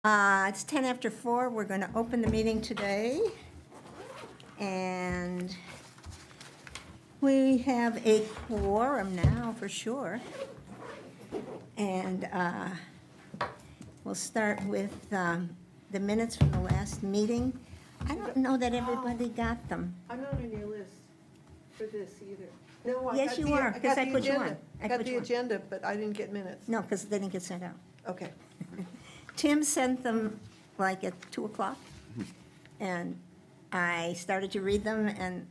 It's 10 after 4. We're going to open the meeting today. And we have a quorum now for sure. And we'll start with the minutes from the last meeting. I don't know that everybody got them. I'm not on your list for this either. No, I Yes, got you the- are, I 'cause got I the put you on. agenda. I I got put the you on. agenda, but I didn't get minutes. No, because they didn't get sent out. Okay. Tim sent them like at 2 o'clock. And I started to read them and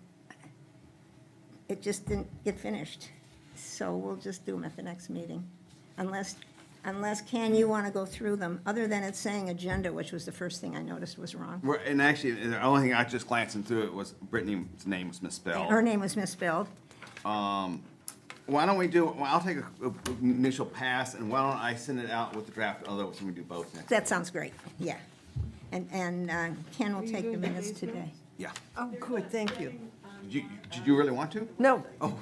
it just didn't get finished. So we'll just do them at the next meeting. Unless, Ken, you want to go through them, other than it's saying agenda, which was the first thing I noticed was wrong. And actually, the only thing I just glancing through it was Brittany's name was misspelled. Her name was misspelled. Why don't we do, well, I'll take a initial pass, and why don't I send it out with the draft, otherwise we can do both next. That sounds great, yeah. And Ken will Are you take the doing minutes today's today. minutes? Yeah. Oh, good, thank you. Did you really want to? No, Oh,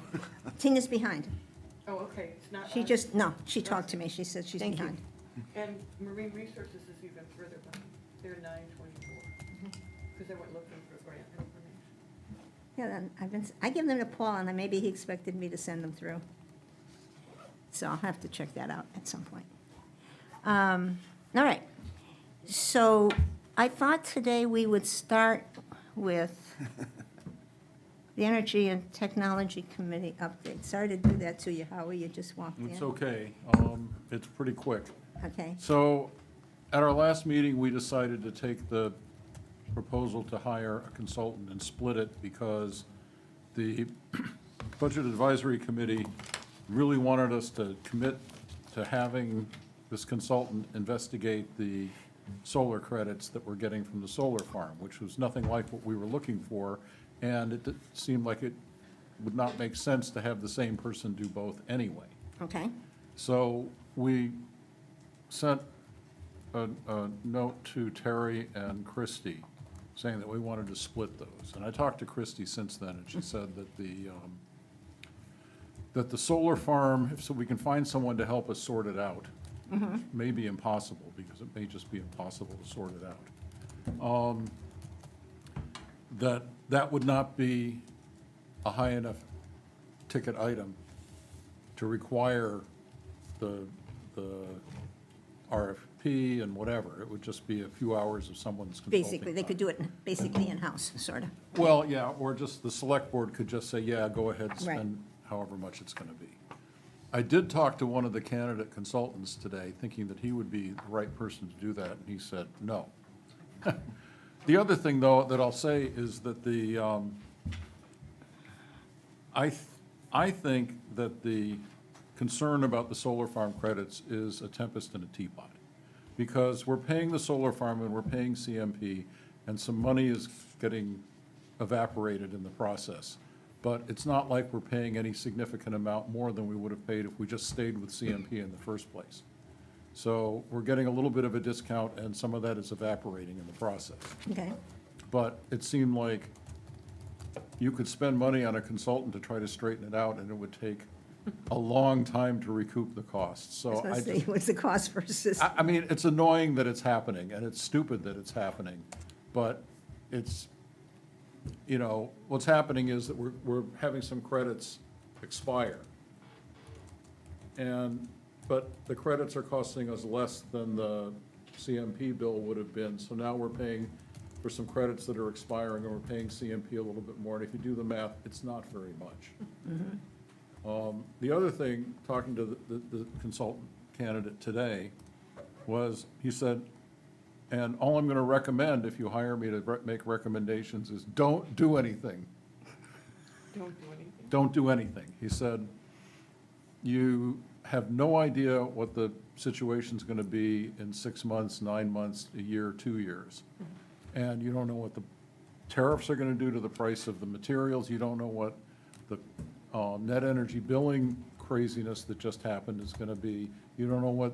Tina's behind. Oh, okay, it's not. She just, no, she talked to me, she said she's Thank you. behind. And Marine Resources is even further behind. They're 924, because they weren't looking for grant information. Yeah, then I give them to Paul, and then maybe he expected me to send them through. So I'll have to check that out at some point. All right. So I thought today we would start with the Energy and Technology Committee update. Sorry to do that to you, Howie, you just walked in. It's okay. It's pretty quick. Okay, So at our last meeting, we decided to take the proposal to hire a consultant and split it because the Budget Advisory Committee really wanted us to commit to having this consultant investigate the solar credits that we're getting from the solar farm, which was nothing like what we were looking for. And it seemed like it would not make sense to have the same person do both anyway. okay, So we sent a note to Terry and Christie saying that we wanted to split those. And I talked to Christie since then, and she said that the solar farm, so we can find someone to help us sort it out, may be impossible, because it may just be impossible to sort it out. That would not be a high enough ticket item to require the RFP and whatever. It would just be a few hours of someone's consulting basically, they time. could do it basically in-house, sort of. Well, yeah, or just the select board could just say, yeah, go ahead, Right. spend however much it's gonna be. I did talk to one of the candidate consultants today, thinking that he would be the right person to do that, and he said, no. The other thing, though, that I'll say is that I think that the concern about the solar farm credits is a tempest in a teapot. Because we're paying the solar farm and we're paying CMP, and some money is getting evaporated in the process. But it's not like we're paying any significant amount more than we would have paid if we just stayed with CMP in the first place. So we're getting a little bit of a discount, and some of that is evaporating in the process. Okay, But it seemed like you could spend money on a consultant to try to straighten it out, and it would take a long time to recoup the costs. I was So gonna I say, just, what's the cost versus, I mean, it's annoying that it's happening, and it's stupid that it's happening, but it's, you know, what's happening is that we're having some credits expire. But the credits are costing us less than the CMP bill would have been, so now we're paying for some credits that are expiring, and we're paying CMP a little bit more, and if you do the math, it's not very much. The other thing, talking to the consultant candidate today, was, he said, and all I'm gonna recommend if you hire me to make recommendations is don't do anything. Don't do anything. Don't do anything. He said, you have no idea what the situation's gonna be in 6 months, 9 months, a year, 2 years. And you don't know what the tariffs are gonna do to the price of the materials. You don't know what the net energy billing craziness that just happened is gonna be. You don't know what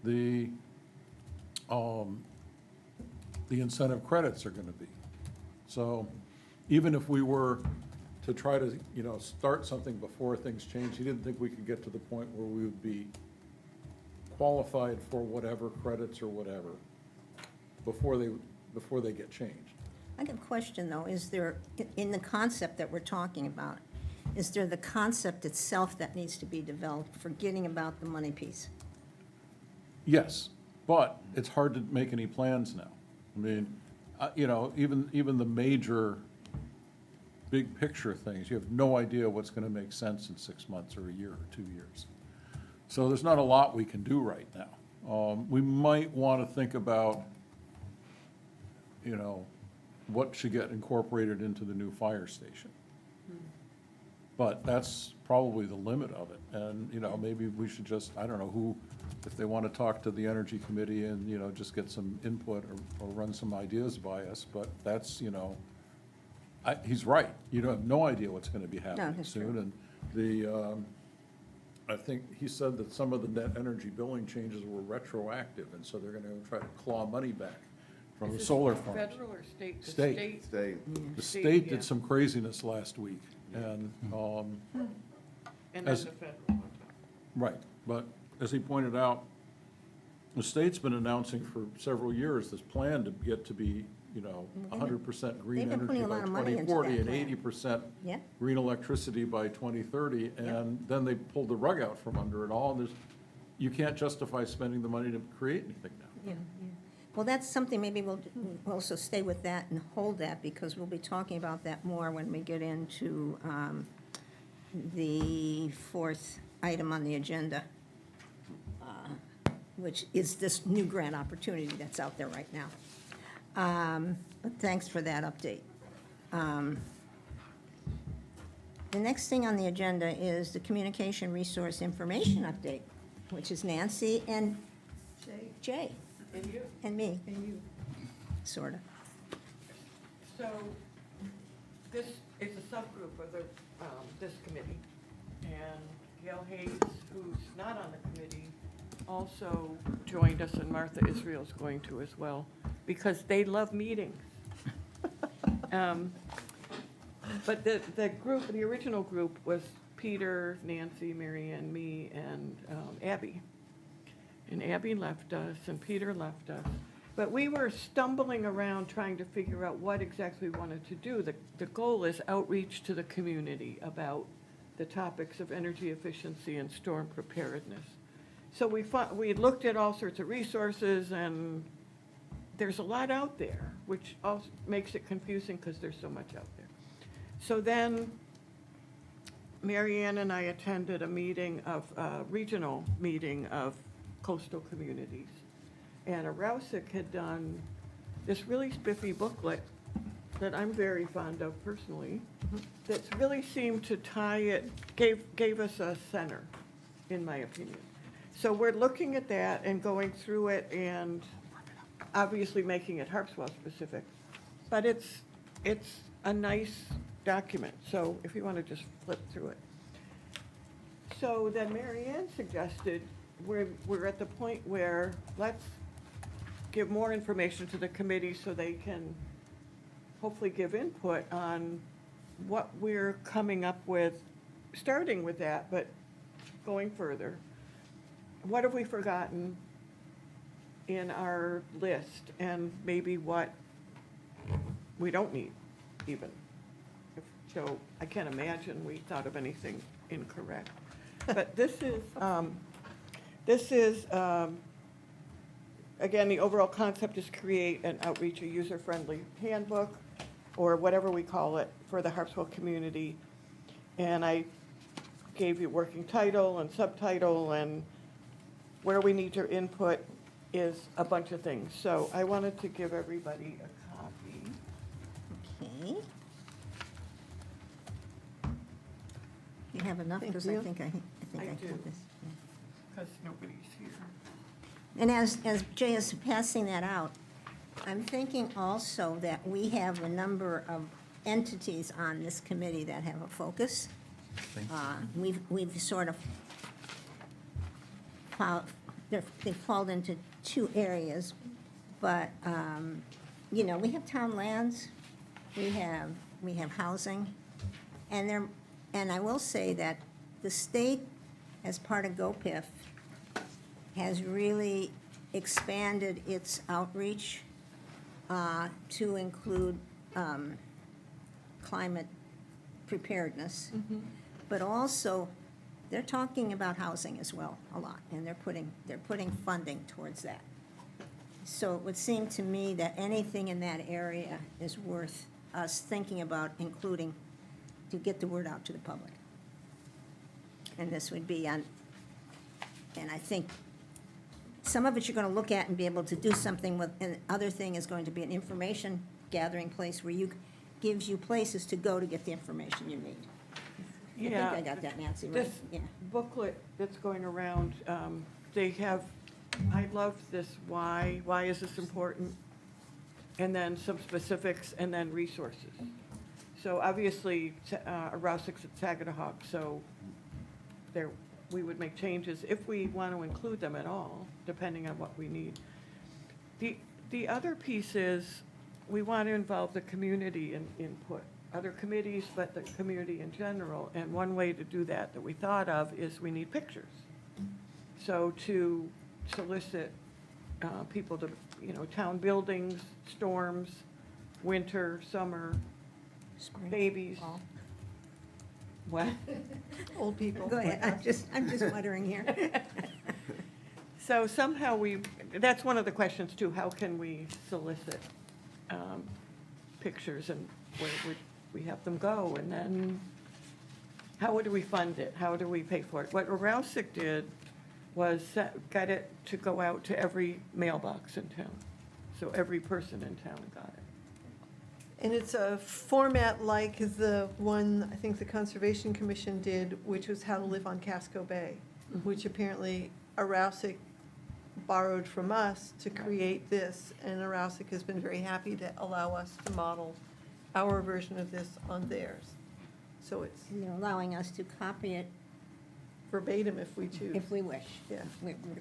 the incentive credits are gonna be. So even if we were to try to, you know, start something before things change, he didn't think we could get to the point where we would be qualified for whatever credits or whatever. before they get changed. I have a question, though. Is there, in the concept that we're talking about, is there the concept itself that needs to be developed, forgetting about the money piece? Yes, but it's hard to make any plans now. I mean, you know, even the major, big picture things, you have no idea what's gonna make sense in 6 months or a year or 2 years. So there's not a lot we can do right now. We might wanna think about, you know, what should get incorporated into the new fire station. But that's probably the limit of it. And, you know, maybe we should just, I don't know who, if they want to talk to the Energy Committee and, you know, just get some input or run some ideas by us, but that's, you know, he's right. You have no idea what's going to be happening that's soon. true. And I think he said that some of the net energy billing changes were retroactive, and so they're going to try to claw money back from Is the this solar farms. Federal or state? The State. Stay. The State, state yeah. did some craziness last week, and, And then as- the federal on top. right, but as he pointed out, the state's been announcing for several years this plan to get to be, you know, 100% green they've been energy putting a by lot of money into 2040 that and plan. 80% Yeah. green electricity by 2030, and then they pulled the rug out from under it all, and you can't justify spending the money to create anything now. Yeah, yeah. Well, that's something, maybe we'll also stay with that and hold that, because we'll be talking about that more when we get into the fourth item on the agenda, which is this new grant opportunity that's out there right now. But thanks for that update. The next thing on the agenda is the Communication Resource Information Update, which is Nancy and Jay, And you, and me, and you. sort of. So this is a subgroup of the, this committee. And Gail Hayes, who's not on the committee, also joined us, and Martha Israel's going to as well, because they love meetings. But the group, the original group was Peter, Nancy, Mary Ann, me, and Abby. And Abby left us, and Peter left us. But we were stumbling around trying to figure out what exactly we wanted to do. The goal is outreach to the community about the topics of energy efficiency and storm preparedness. So we looked at all sorts of resources, and there's a lot out there, which also makes it confusing because there's so much out there. So then Mary Ann and I attended a regional meeting of coastal communities. And Rousick had done this really spiffy booklet that I'm very fond of personally, that really seemed to tie it, gave us a center, in my opinion. So we're looking at that and going through it and obviously making it Harpswell specific. But it's a nice document, so if you want to just flip through it. So then Mary Ann suggested, we're at the point where let's give more information to the committee so they can hopefully give input on what we're coming up with, starting with that, but going further. What have we forgotten in our list, and maybe what we don't need even? So I can't imagine we thought of anything incorrect. But this is, again, the overall concept is create and outreach a user-friendly handbook, or whatever we call it, for the Harpswell community. And I gave you working title and subtitle, and where we need your input is a bunch of things. So I wanted to give everybody a copy. Okay. You have enough, Thank because I you. think I I have do. this. Yeah. Because nobody's here. And as Jay is passing that out, I'm thinking also that we have a number of entities on this committee that have a focus. We've sort of they've fallen into two areas, but, you know, we have town lands, we have housing, and I will say that the state, as part of GOPIF, has really expanded its outreach to include climate preparedness, but also, they're talking about housing as well a lot, and they're putting funding towards that. So it would seem to me that anything in that area is worth us thinking about including to get the word out to the public. And this would be on, and I think some of it you're going to look at and be able to do something with, and the other thing is going to be an information gathering place where gives you places to go to get the information you need. I think I got that, Nancy, right? This Yeah. booklet that's going around, they have, I love this why is this important? And then some specifics, and then resources. So obviously, Rouse's at Saginaw, so there, we would make changes if we want to include them at all, depending on what we need. The other piece is, we want to involve the community in input, other committees, but the community in general. And one way to do that we thought of is we need pictures. So to solicit people to, town buildings, storms, winter, summer, Spring, babies. fall. What? Old people. Go ahead, I'm just muttering here. So somehow that's one of the questions too, how can we solicit pictures, and where would we have them go? And then, how would we fund it? How do we pay for it? What Rousick did was got it to go out to every mailbox in town. So every person in town got it. And it's a format like the one, I think the Conservation Commission did, which was How to Live on Casco Bay, which apparently Rousick borrowed from us to create this, and Rousick has been very happy to allow us to model our version of this on theirs. So it's You're allowing us to copy it verbatim if we choose. if we wish. Yeah.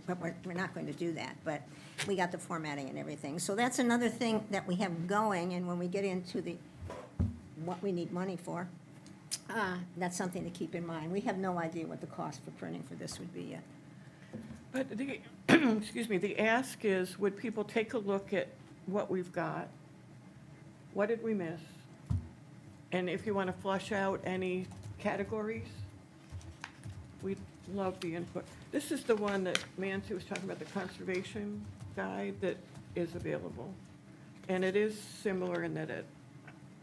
But we're not going to do that, but we got the formatting and everything. So that's another thing that we have going, and when we get into what we need money for, that's something to keep in mind. We have no idea what the cost for printing for this would be yet. But excuse me, the ask is, would people take a look at what we've got? What did we miss? And if you want to flush out any categories, we'd love the input. This is the one that Nancy was talking about, the conservation guide that is available. And it is similar in that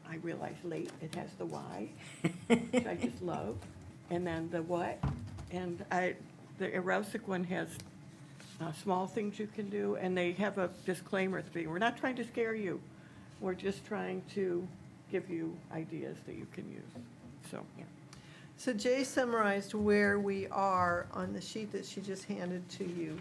I realized late, it has the why, which I just love, and then the what. And the Rousick one has small things you can do, and they have a disclaimer at the beginning. We're not trying to scare you. We're just trying to give you ideas that you can use. So, So Jay summarized where we are on the sheet that she just handed to you.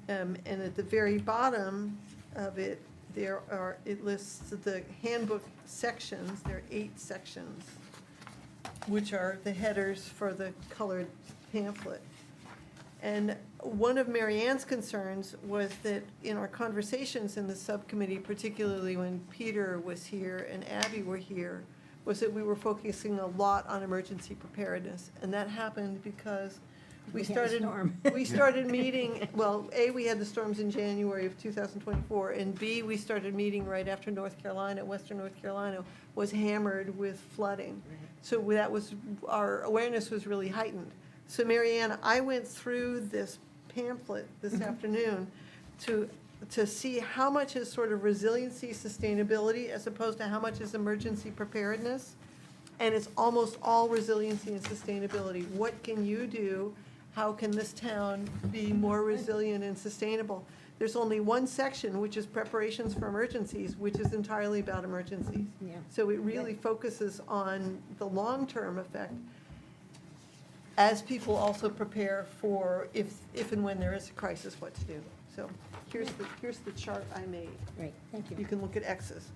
And at the very bottom of it, it lists the handbook sections. There are 8 sections, which are the headers for the colored pamphlet. And one of Mary Ann's concerns was that in our conversations in the subcommittee, particularly when Peter was here and Abby were here, was that we were focusing a lot on emergency preparedness. And that happened because we We had a started, storm. we started meeting, well, A, we had the storms in January of 2024, and B, we started meeting right after North Carolina, Western North Carolina was hammered with flooding. So that was, our awareness was really heightened. So Mary Ann, I went through this pamphlet this afternoon to see how much is sort of resiliency, sustainability, as opposed to how much is emergency preparedness. And it's almost all resiliency and sustainability. What can you do? How can this town be more resilient and sustainable? There's only one section, which is preparations for emergencies, which is entirely about emergencies. Yeah. So it really focuses on the long-term effect, as people also prepare for if and when there is a crisis, what to do. So here's the chart I made. Great, thank You you. can look at X's.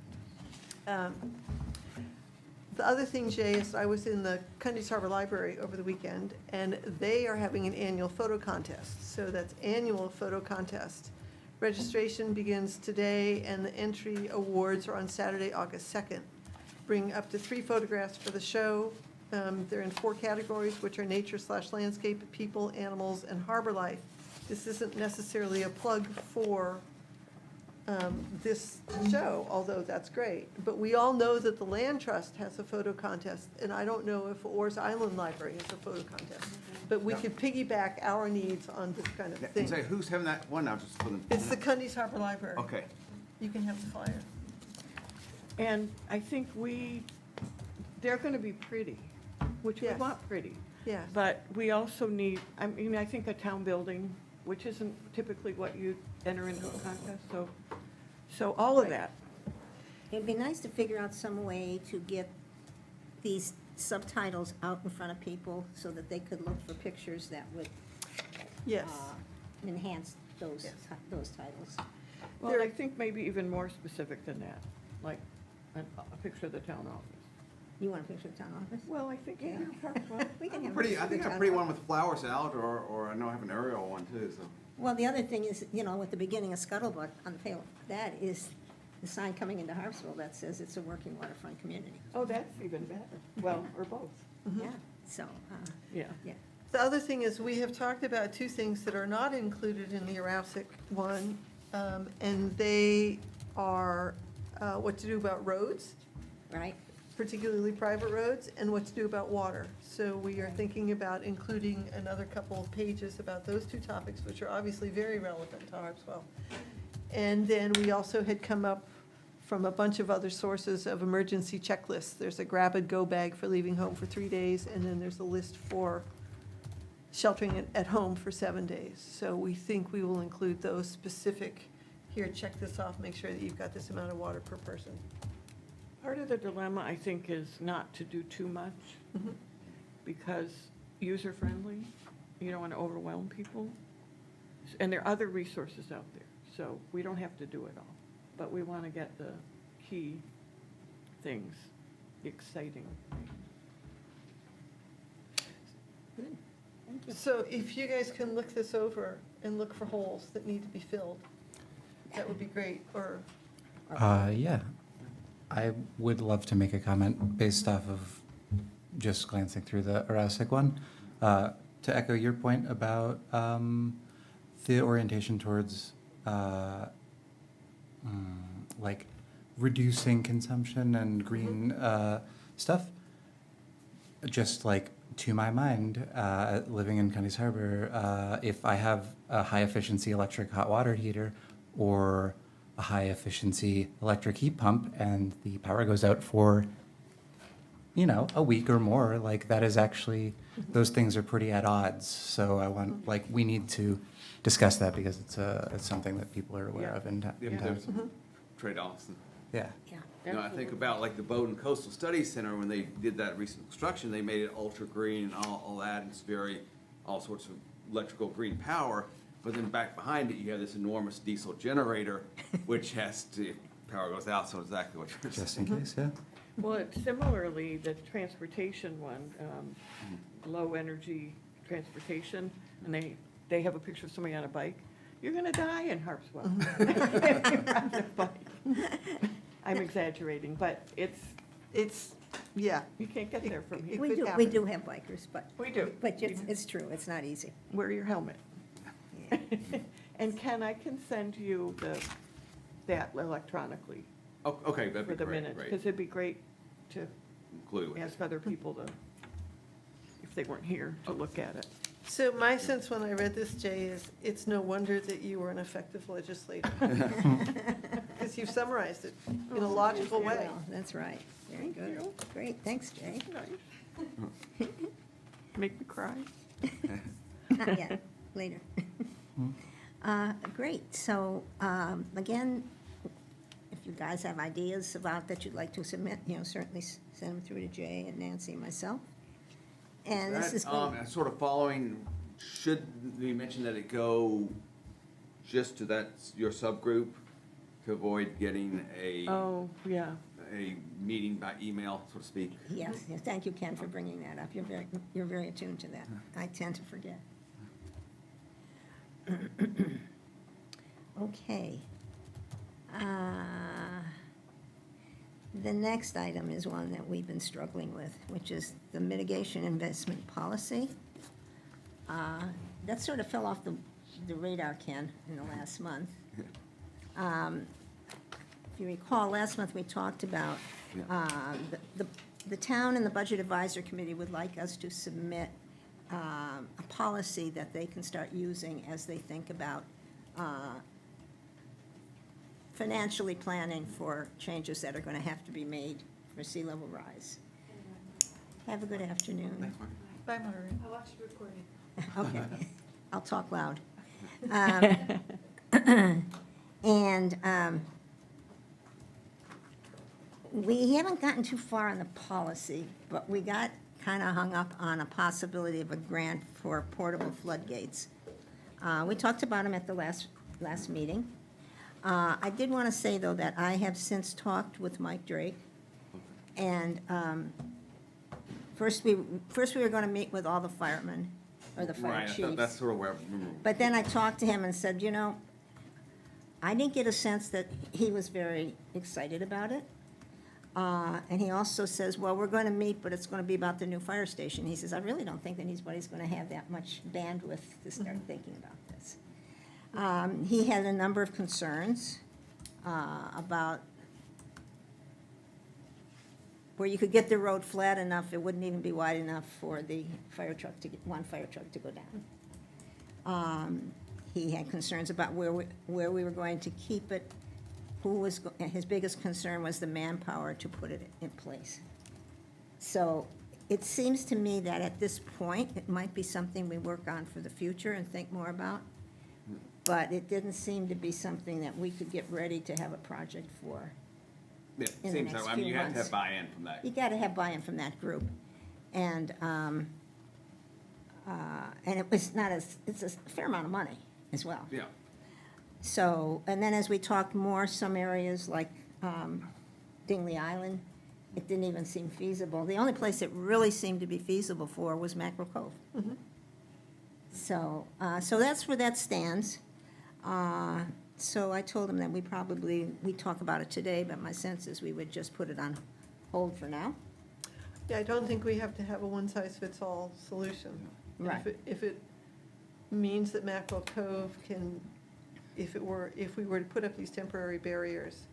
The other thing, Jay, is I was in the Cundy's Harbor Library over the weekend, and they are having an annual photo contest. So that's annual photo contest. Registration begins today, and the entry awards are on Saturday, August 2nd. Bring up to 3 photographs for the show. They're in 4 categories, which are nature/landscape, people, animals, and harbor life. This isn't necessarily a plug for this show, although that's great. But we all know that the Land Trust has a photo contest, and I don't know if Orr's Island Library has a photo contest. But we could piggyback our needs on this kind of And thing. say, who's having that one now, just for them? It's the Cundy's Harbor Library. Okay. You can have the flyer. And I think they're gonna be pretty, which we Yes. want pretty. Yes. But we also need, I mean, I think a town building, which isn't typically what you enter into a contest, so all of that. It'd be nice to figure out some way to get these subtitles out in front of people so that they could look for pictures that would Yes. enhance those, Yes. those titles. Well, I think maybe even more specific than that, like a picture of the town office. You want a picture of the town office? Well, I think, Yeah. We can have a Pretty, picture I of the think a town pretty office. one with flowers out, or I know I have an aerial one too, so. Well, the other thing is, you know, with the beginning of Scuttlebutt on the pale, that is the sign coming into Harpswell that says it's a working waterfront community. Oh, that's even better. Well, or both, Yeah, so, yeah. yeah. The other thing is, we have talked about two things that are not included in the Aroustic one, and they are what to do about roads, Right? particularly private roads, and what to do about water. So we are thinking about including another couple of pages about those two topics, which are obviously very relevant to Harpswell. And then we also had come up from a bunch of other sources of emergency checklists. There's a grab-and-go bag for leaving home for 3 days, and then there's a list for sheltering at home for 7 days. So we think we will include those specific, here, check this off, make sure that you've got this amount of water per person. Part of the dilemma, I think, is not to do too much, Mhm. because user-friendly, you don't want to overwhelm people. And there are other resources out there, so we don't have to do it all. But we want to get the key things, the exciting things. Good. Thank you. So if you guys can look this over and look for holes that need to be filled, that would be great, or, Yeah. I would love to make a comment based off of just glancing through the Aroustic one. To echo your point about the orientation towards like reducing consumption and green stuff, just like to my mind, living in Cundy's Harbor, if I have a high efficiency electric hot water heater or a high efficiency electric heat pump and the power goes out for, you know, a week or more, like that is actually, those things are pretty at odds. So I want, like, we need to discuss that because it's something that people are aware Yeah. of in Yeah, town. there's some trade-offs. Yeah. Yeah. You know, I think about like the Bowdoin Coastal Studies Center, when they did that recent construction, they made it ultra green and all that, and it's very, all sorts of electrical green power. But then back behind it, you have this enormous diesel generator, which has to, power goes out, so exactly what you're Just saying. in case, yeah. Well, similarly, the transportation one, low-energy transportation, and they have a picture of somebody on a bike. You're gonna die in Harpswell. If you're on a bike. I'm exaggerating, but it's, yeah. you can't get there from here. It could We happen. do have bikers, but, We do. but it's true, it's not easy. Wear your helmet. Yeah. And Ken, I can send you that electronically Oh, okay, that'd for be the great, minutes, great. because it'd be great to Include with it. ask other people to, if they weren't here, to look at it. So my sense when I read this, Jay, is it's no wonder that you were an effective legislator. Because you've summarized it in a logical way. Well, that's right. Very Thank good. you. Great, thanks, Jay. Nice. Make me cry. Not yet, later. Great, so, again, if you guys have ideas about that you'd like to submit, you know, certainly send them through to Jay and Nancy and myself. And this is great. And sort of following, should we mention that it go just to that, your subgroup, to avoid getting Oh, yeah. a meeting by email, so to speak? Yes, yes, thank you, Ken, for bringing that up. You're very attuned to that. I tend to forget. Okay. The next item is one that we've been struggling with, which is the mitigation investment policy. That sort of fell off the radar, Ken, in the last month. if you recall, last month we talked about, Yeah. the town and the Budget Advisory Committee would like us to submit a policy that they can start using as they think about financially planning for changes that are going to have to be made for sea level rise. Have a good afternoon. Thanks, Mark. Bye, Maureen. I watched the recording. Okay, I'll talk loud. And we haven't gotten too far on the policy, but we got kind of hung up on a possibility of a grant for portable floodgates. We talked about them at the last meeting. I did want to say, though, that I have since talked with Mike Drake, and first we were going to meet with all the firemen, or the fire Right, chiefs. that's sort of where I remember. But then I talked to him and said, you know, I didn't get a sense that he was very excited about it. And he also says, well, we're going to meet, but it's going to be about the new fire station. He says, I really don't think that anybody's going to have that much bandwidth to start thinking about this. He had a number of concerns about where you could get the road flat enough, it wouldn't even be wide enough for the fire truck to get, one fire truck to go down. He had concerns about where we were going to keep it. His biggest concern was the manpower to put it in place. So it seems to me that at this point, it might be something we work on for the future and think more about. But it didn't seem to be something that we could get ready to have a project for. Yeah, in the seems next so. I mean, few you have to months. have buy-in from that. You got to have buy-in from that group. And it was not it's a fair amount of money as well. Yeah. So, and then as we talked more, some areas like Dingley Island, it didn't even seem feasible. The only place it really seemed to be feasible for was Mackerel Cove. So that's where that stands. So I told him that we talk about it today, but my sense is we would just put it on hold for now. Yeah, I don't think we have to have a one-size-fits-all solution. And Right. If it means that Mackerel Cove can, if we were to put up these temporary barriers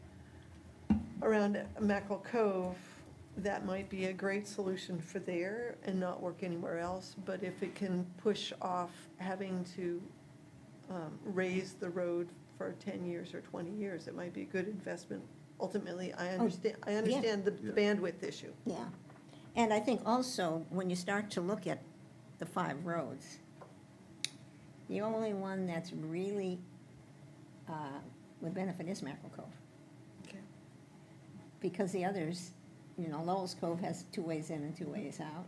around Mackerel Cove, that might be a great solution for there and not work anywhere else. But if it can push off having to raise the road for 10 years or 20 years, it might be a good investment. Ultimately, I understand the Yeah. bandwidth issue. Yeah. And I think also, when you start to look at the 5 roads, the only one that's really would benefit is Mackerel Cove. Okay. Because the others, Lowell's Cove has 2 ways in and 2 ways out.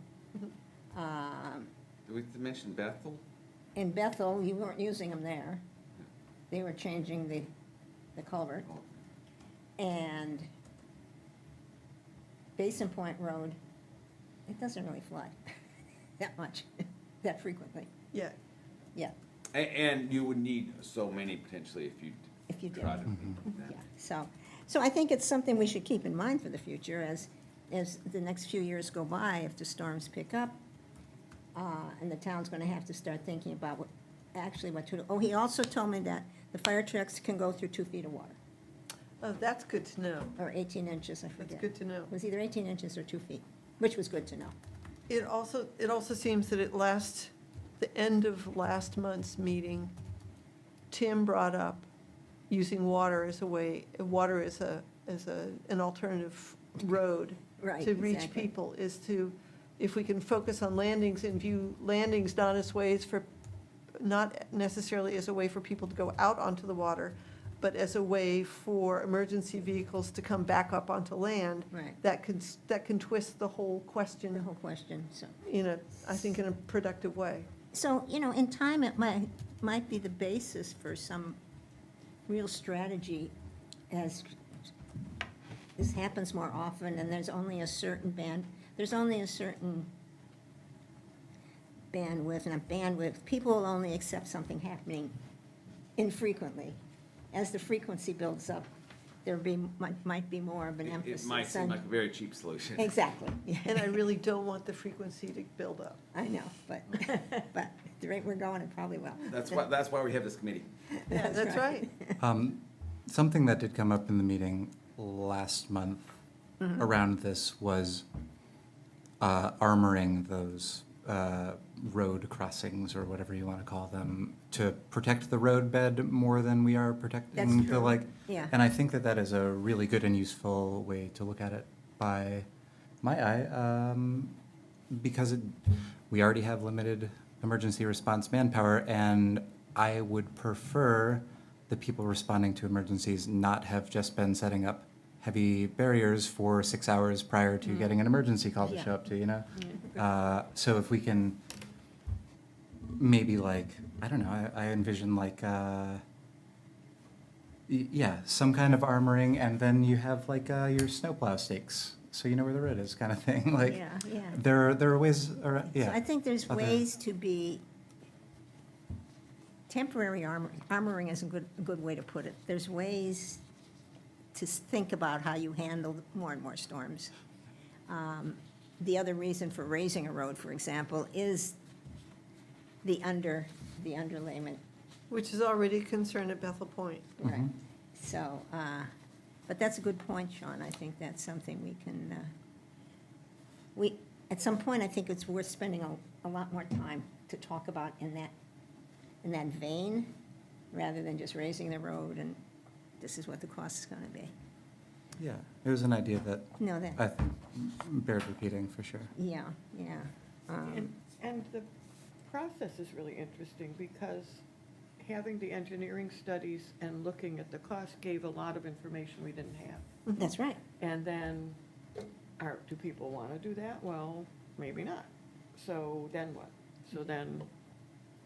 Did we mention Bethel? In Bethel, you weren't using them there. They were changing the culvert. And Basin Point Road, it doesn't really flood that much, that frequently. Yeah, Yeah, And you would need so many potentially if you did. tried to. Yeah, so I think it's something we should keep in mind for the future as the next few years go by, if the storms pick up, and the town's gonna have to start thinking about what to do. Oh, he also told me that the fire trucks can go through 2 feet of water, oh, that's good to know. or 18 inches, I forget. That's good to know. It was either 18 inches or 2 feet, which was good to know. It also seems that the end of last month's meeting, Tim brought up using water as an alternative road Right, to reach exactly. people, if we can focus on landings and view landings not necessarily as a way for people to go out onto the water, but as a way for emergency vehicles to come back up onto land. Right. That can twist the whole question, The whole question, so. I think in a productive way. So, in time, it might be the basis for some real strategy as this happens more often, and there's only a certain bandwidth, and a bandwidth, people will only accept something happening infrequently. As the frequency builds up, might be more of an emphasis. It might seem like a very cheap solution. Exactly. And I really don't want the frequency to build up. I know, but at the rate we're going, it probably will. That's why we have this committee. Yeah, that's right. something that did come up in the meeting last month around this was armoring those road crossings or whatever you want to call them to protect the roadbed more than we are protecting That's the true. like. Yeah. And I think that that is a really good and useful way to look at it by my eye, because we already have limited emergency response manpower, and I would prefer the people responding to emergencies not have just been setting up heavy barriers for 6 hours prior to getting an emergency call to Yeah. show up to, you know? So if we can maybe like, I don't know, I envision like, yeah, some kind of armoring, and then you have like your snowplow stakes, so you know where the road is, kind of thing. Like, Yeah, yeah. there are ways, yeah. So I think there's other- ways to be, temporary armoring is a good way to put it. There's ways to think about how you handle more and more storms. The other reason for raising a road, for example, is the underlayment. Which is already a concern at Bethel Point. Right. So, but that's a good point, Sean. I think that's something we can, at some point, I think it's worth spending a lot more time to talk about in that vein, rather than just raising the road and this is what the cost is gonna be. Yeah, it was an idea that No, I that, think bears repeating for sure. yeah, yeah. And the process is really interesting because having the engineering studies and looking at the cost gave a lot of information we didn't have. That's right. And then, do people want to do that? Well, maybe not. So then what? So then,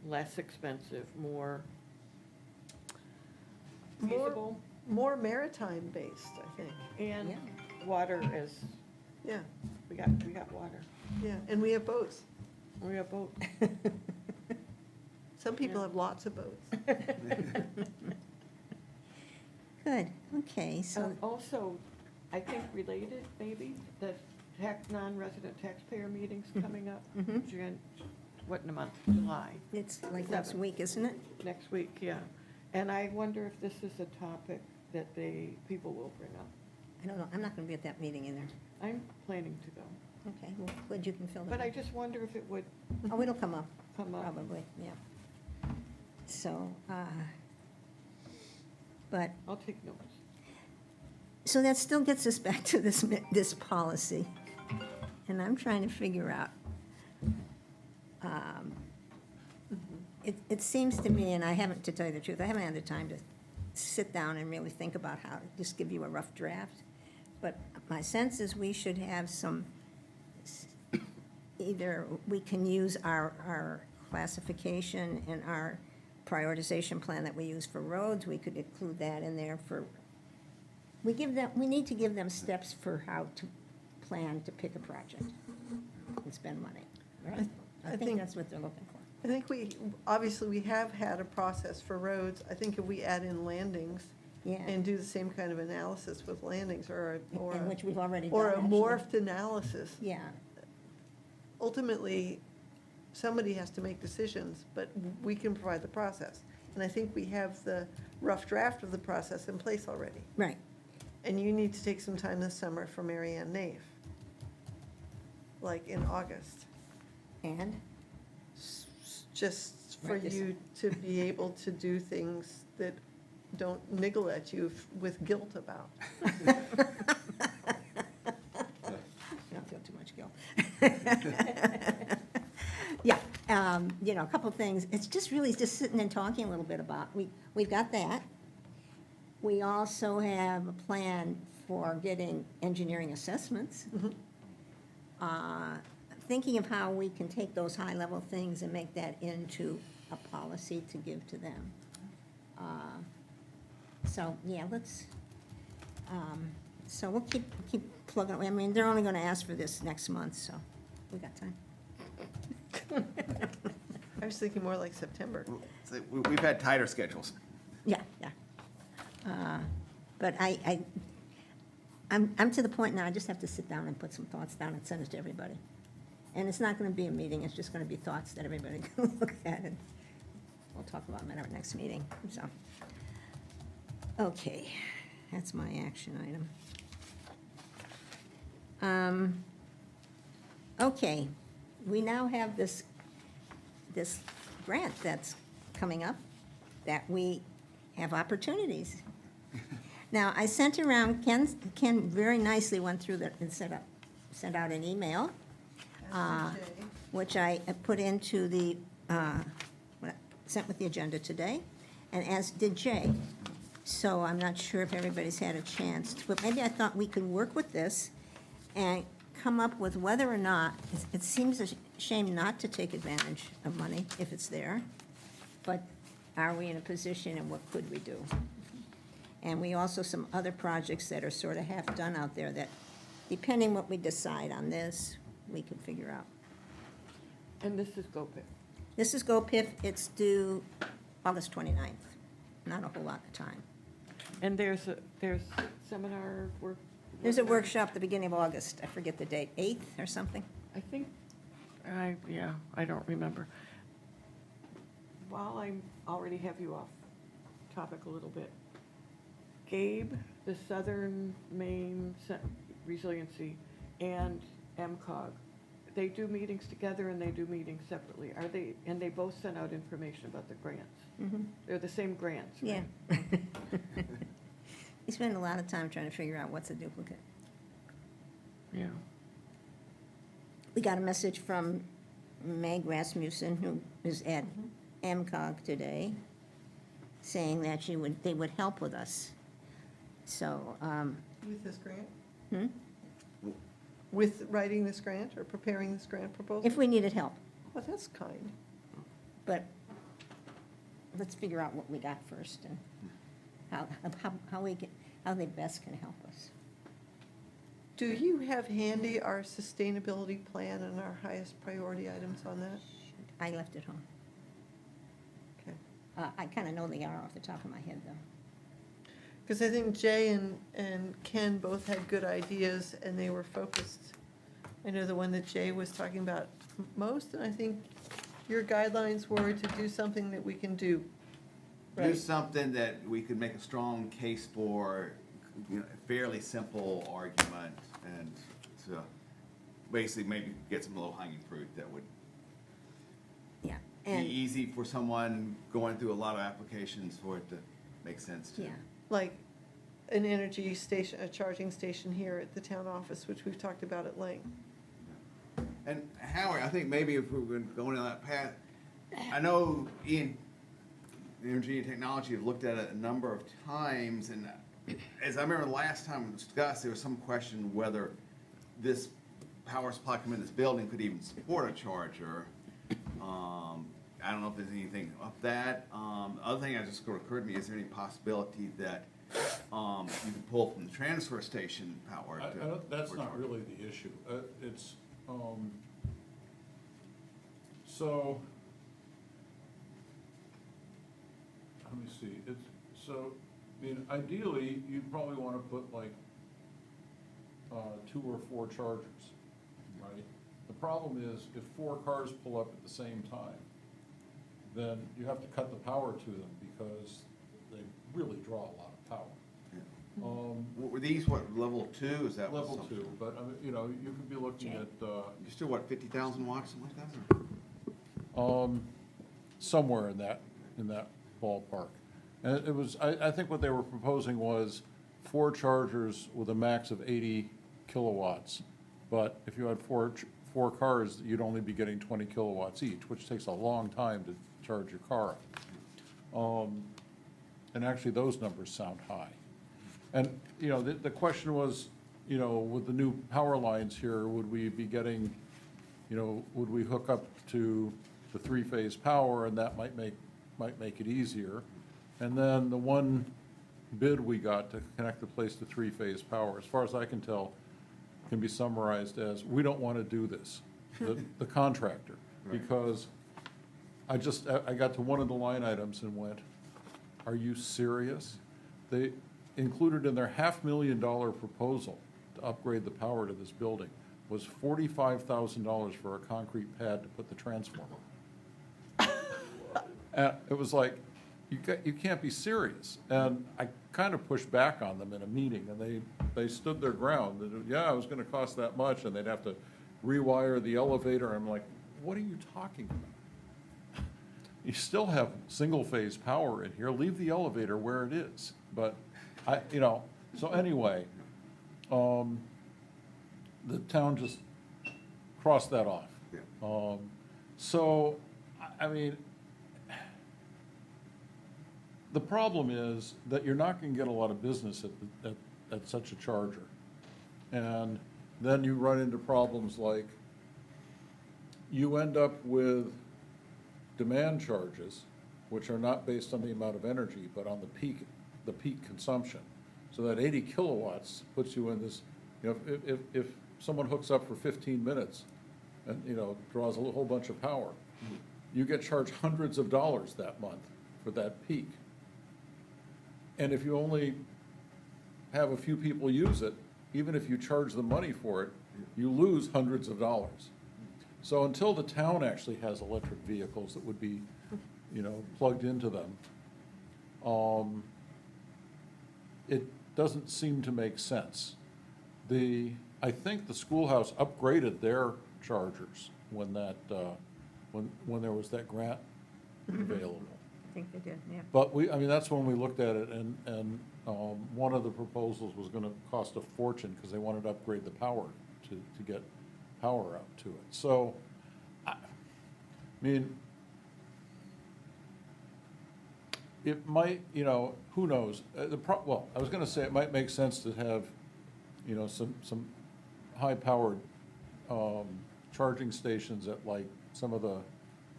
less expensive, more feasible, More maritime based, I think. and Yeah. water is, Yeah, we got water. yeah, and we have boats. We have boat. Some people Yeah. have lots of boats. Good, okay, so, Also, I think related, maybe, the non-resident taxpayer meeting's coming up. Mhm. What, in a month? July, it's like next 7th. week, isn't it? next week, yeah. And I wonder if this is a topic that people will bring up. I don't know, I'm not gonna be at that meeting either. I'm planning to go. Okay, well, good, you can fill that. But I just wonder if it would Oh, it'll come up, come up. probably, yeah. So, but, I'll take notes. so that still gets us back to this policy. And I'm trying to figure out, it seems to me, and I haven't, to tell you the truth, I haven't had the time to sit down and really think about how to just give you a rough draft. But my sense is we should have some, either we can use our classification and our prioritization plan that we use for roads, we could include that in there for, we need to give them steps for how to plan to pick a project and spend money, right? I think think- that's what they're looking for. I think obviously we have had a process for roads. I think if we add in landings Yeah, and do the same kind of analysis with landings and which we've already done, or a actually. morphed analysis, Yeah, ultimately, somebody has to make decisions, but we can provide the process. And I think we have the rough draft of the process in place already. right. And you need to take some time this summer for Mary Ann Nave, like in August, And, just for Right, this- you to be able to do things that don't niggle at you with guilt about. I don't feel too much guilt. Yeah, a couple of things. It's just really just sitting and talking a little bit about, we've got that. We also have a plan for getting engineering assessments. Thinking of how we can take those high-level things and make that into a policy to give to them. So, yeah, so we'll keep plugging away. I mean, they're only gonna ask for this next month, so we got time. I was thinking more like September. So we've had tighter schedules. Yeah, yeah. But I'm to the point now, I just have to sit down and put some thoughts down and send it to everybody. And it's not gonna be a meeting, it's just gonna be thoughts that everybody can look at, and we'll talk about them at our next meeting, so. Okay, that's my action item. Okay, we now have this grant that's coming up, that we have opportunities. Now, I sent around, Ken very nicely went through that and sent out an email, which I put into the, what I sent with the agenda today, and as did Jay. So I'm not sure if everybody's had a chance, but maybe I thought we could work with this and come up with whether or not, it seems a shame not to take advantage of money if it's there, but are we in a position and what could we do? And we also, some other projects that are sort of half done out there that, depending what we decide on this, we can figure out. And this is GoPIP. This is GoPIF, it's due August 29th, not a whole lot of time. And there's seminar work. There's a workshop at the beginning of August, I forget the date, 8th or something? I think, I don't remember. While I already have you off topic a little bit, Gabe, the Southern Maine Resiliency, and MCOG, they do meetings together and they do meetings separately. Are they, and they both send out information about the grants? Mhm. They're the same grants, Yeah. right? We spend a lot of time trying to figure out what's a duplicate. Yeah. We got a message from Meg Rasmussen, who is at MCOG today, saying that they would help with us. So, With this grant? hmm? With writing this grant or preparing this grant proposal? If we needed help, Well, that's kind. but let's figure out what we got first and how they best can help us. Do you have handy our sustainability plan and our highest priority items on that? I left it home. Okay. I kind of know they are off the top of my head, though. Because I think Jay and Ken both had good ideas, and they were focused. I know the one that Jay was talking about most, and I think your guidelines were to do something that we can do. Do Right. something that we could make a strong case for, a fairly simple argument, and to basically maybe get some low-hanging fruit that would Yeah, be and, easy for someone going through a lot of applications for it to make sense to. yeah, Like an energy station, a charging station here at the town office, which we've talked about at length. And Howard, I think maybe if we were going down that path, I know Ian, Energy and Technology have looked at it a number of times, and as I remember the last time we discussed, there was some question whether this power supply coming in this building could even support a charger. I don't know if there's anything up that. Other thing that just occurred to me, is there any possibility that you can pull from the transfer station power? That's for not charging? really the issue. It's, so, let me see, I mean, ideally, you'd probably wanna put like, 2 or 4 chargers, right? The problem is, if 4 cars pull up at the same time, then you have to cut the power to them, because they really draw a lot of power. Yeah. Were these what, level 2? Is that what Level something- 2, but, I mean, you know, you could be looking Jay. at, You're still what, 50,000 watts, something like that? or- somewhere in that ballpark. And it was, I think what they were proposing was 4 chargers with a max of 80 kilowatts. But if you had four cars, you'd only be getting 20 kilowatts each, which takes a long time to charge your car up. And actually, those numbers sound high. And, you know, the question was, you know, with the new power lines here, would we be getting, you know, would we hook up to the 3-phase power, and that might make it easier. And then the one bid we got to connect the place to 3-phase power, as far as I can tell, can be summarized as, we don't want to do this, the contractor, because I got to one of the line items and went, are you serious? They included in their $500,000 proposal to upgrade the power to this building was $45,000 for a concrete pad to put the transformer. And it was like, you can't be serious. And I kind of pushed back on them in a meeting, and they stood their ground. They said, yeah, it was gonna cost that much, and they'd have to rewire the elevator. I'm like, what are you talking about? You still have single-phase power in here, leave the elevator where it is. But so anyway, the town just crossed that off. Yeah. So, I mean, the problem is that you're not gonna get a lot of business at such a charger. And then you run into problems like, you end up with demand charges, which are not based on the amount of energy, but on the peak consumption. So that 80 kilowatts puts you in this, if someone hooks up for 15 minutes and, draws a whole bunch of power, you get charged hundreds of dollars that month for that peak. And if you only have a few people use it, even if you charge the money for it, you lose hundreds of dollars. So until the town actually has electric vehicles that would be, plugged into them, it doesn't seem to make sense. I think the schoolhouse upgraded their chargers when that, when there was that grant available. I think they did, yeah. But that's when we looked at it, and one of the proposals was gonna cost a fortune, because they wanted to upgrade the power to get power out to it. So, it might, who knows? Well, I was gonna say, it might make sense to have, some high-powered charging stations at like some of the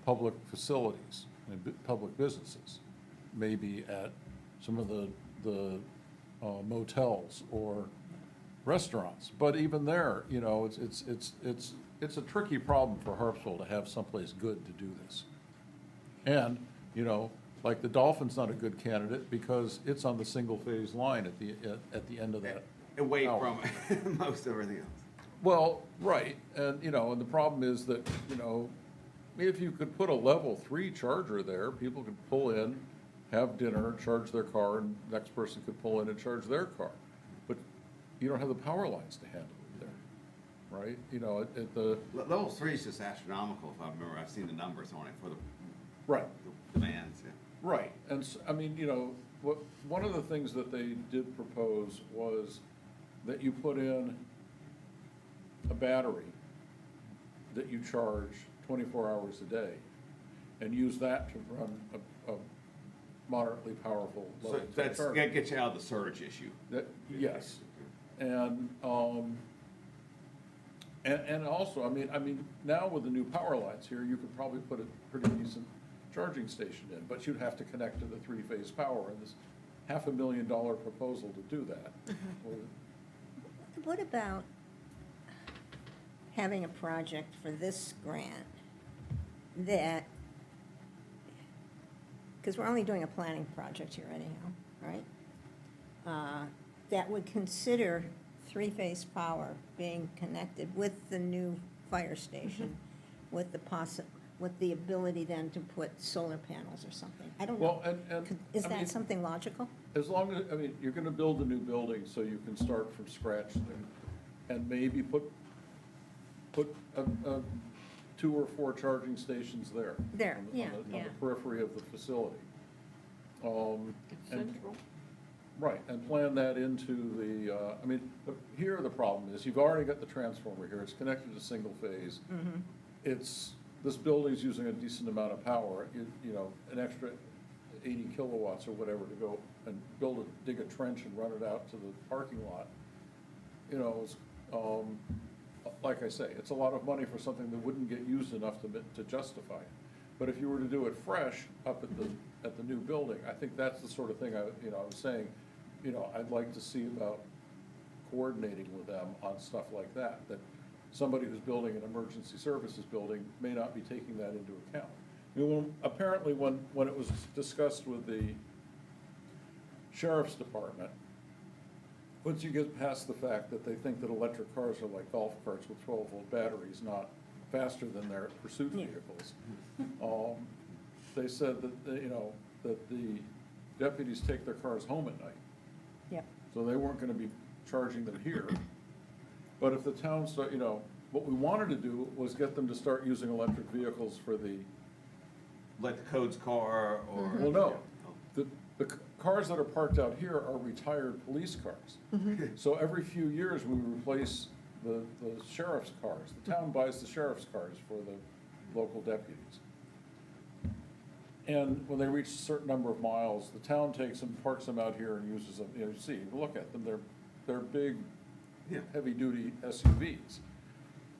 public facilities and public businesses, maybe at some of the motels or restaurants. But even there, it's a tricky problem for Harpswell to have someplace good to do this. And, like the Dolphin's not a good candidate because it's on the single-phase line at the end of that. Away power. from most everything else. Well, right, and, and the problem is that, if you could put a level 3 charger there, people could pull in, have dinner, charge their car, and the next person could pull in and charge their car. But you don't have the power lines to handle it there, right? At the. Level 3 is just astronomical, if I remember. I've seen the numbers on it for the Right. the demands, yeah. Right, and, one of the things that they did propose was that you put in a battery that you charge 24 hours a day, and use that to run a moderately powerful So level 2 that charger. gets you out of the surge issue. Yes, and also, now with the new power lines here, you could probably put a pretty decent charging station in, but you'd have to connect to the 3-phase power, and this $500,000 proposal to do that. What about having a project for this grant that, because we're only doing a planning project here anyhow, right? That would consider 3-phase power being connected with the new fire station, with the ability then to put solar panels or something. I don't know. Well, and. Is that something logical? As long as, you're gonna build a new building, so you can start from scratch and maybe put 2 or 4 charging stations there. There, on the- yeah, on the yeah. periphery of the facility. It's And- central. Right, and plan that into here the problem is, you've already got the transformer here, it's connected to single phase. This building's using a decent amount of power, an extra 80 kilowatts or whatever to go and dig a trench and run it out to the parking lot. Like I say, it's a lot of money for something that wouldn't get used enough to justify it. But if you were to do it fresh up at the new building, I think that's the sort of thing I was saying, I'd like to see about coordinating with them on stuff like that somebody who's building an emergency services building may not be taking that into account. Apparently, when it was discussed with the sheriff's department, once you get past the fact that they think that electric cars are like golf carts with 12-volt batteries, not faster than their pursuit Yeah. vehicles, they said that, that the deputies take their cars home at night. Yep. So they weren't gonna be charging them here. But if the town start, what we wanted to do was get them to start using electric vehicles for the, Like the codes car or. well, no. The cars that are parked out here are retired police cars. So every few years, we replace the sheriff's cars. The town buys the sheriff's cars for the local deputies. And when they reach a certain number of miles, the town takes them, parks them out here and uses them, you see, you look at them, they're big, Yeah. heavy-duty SUVs.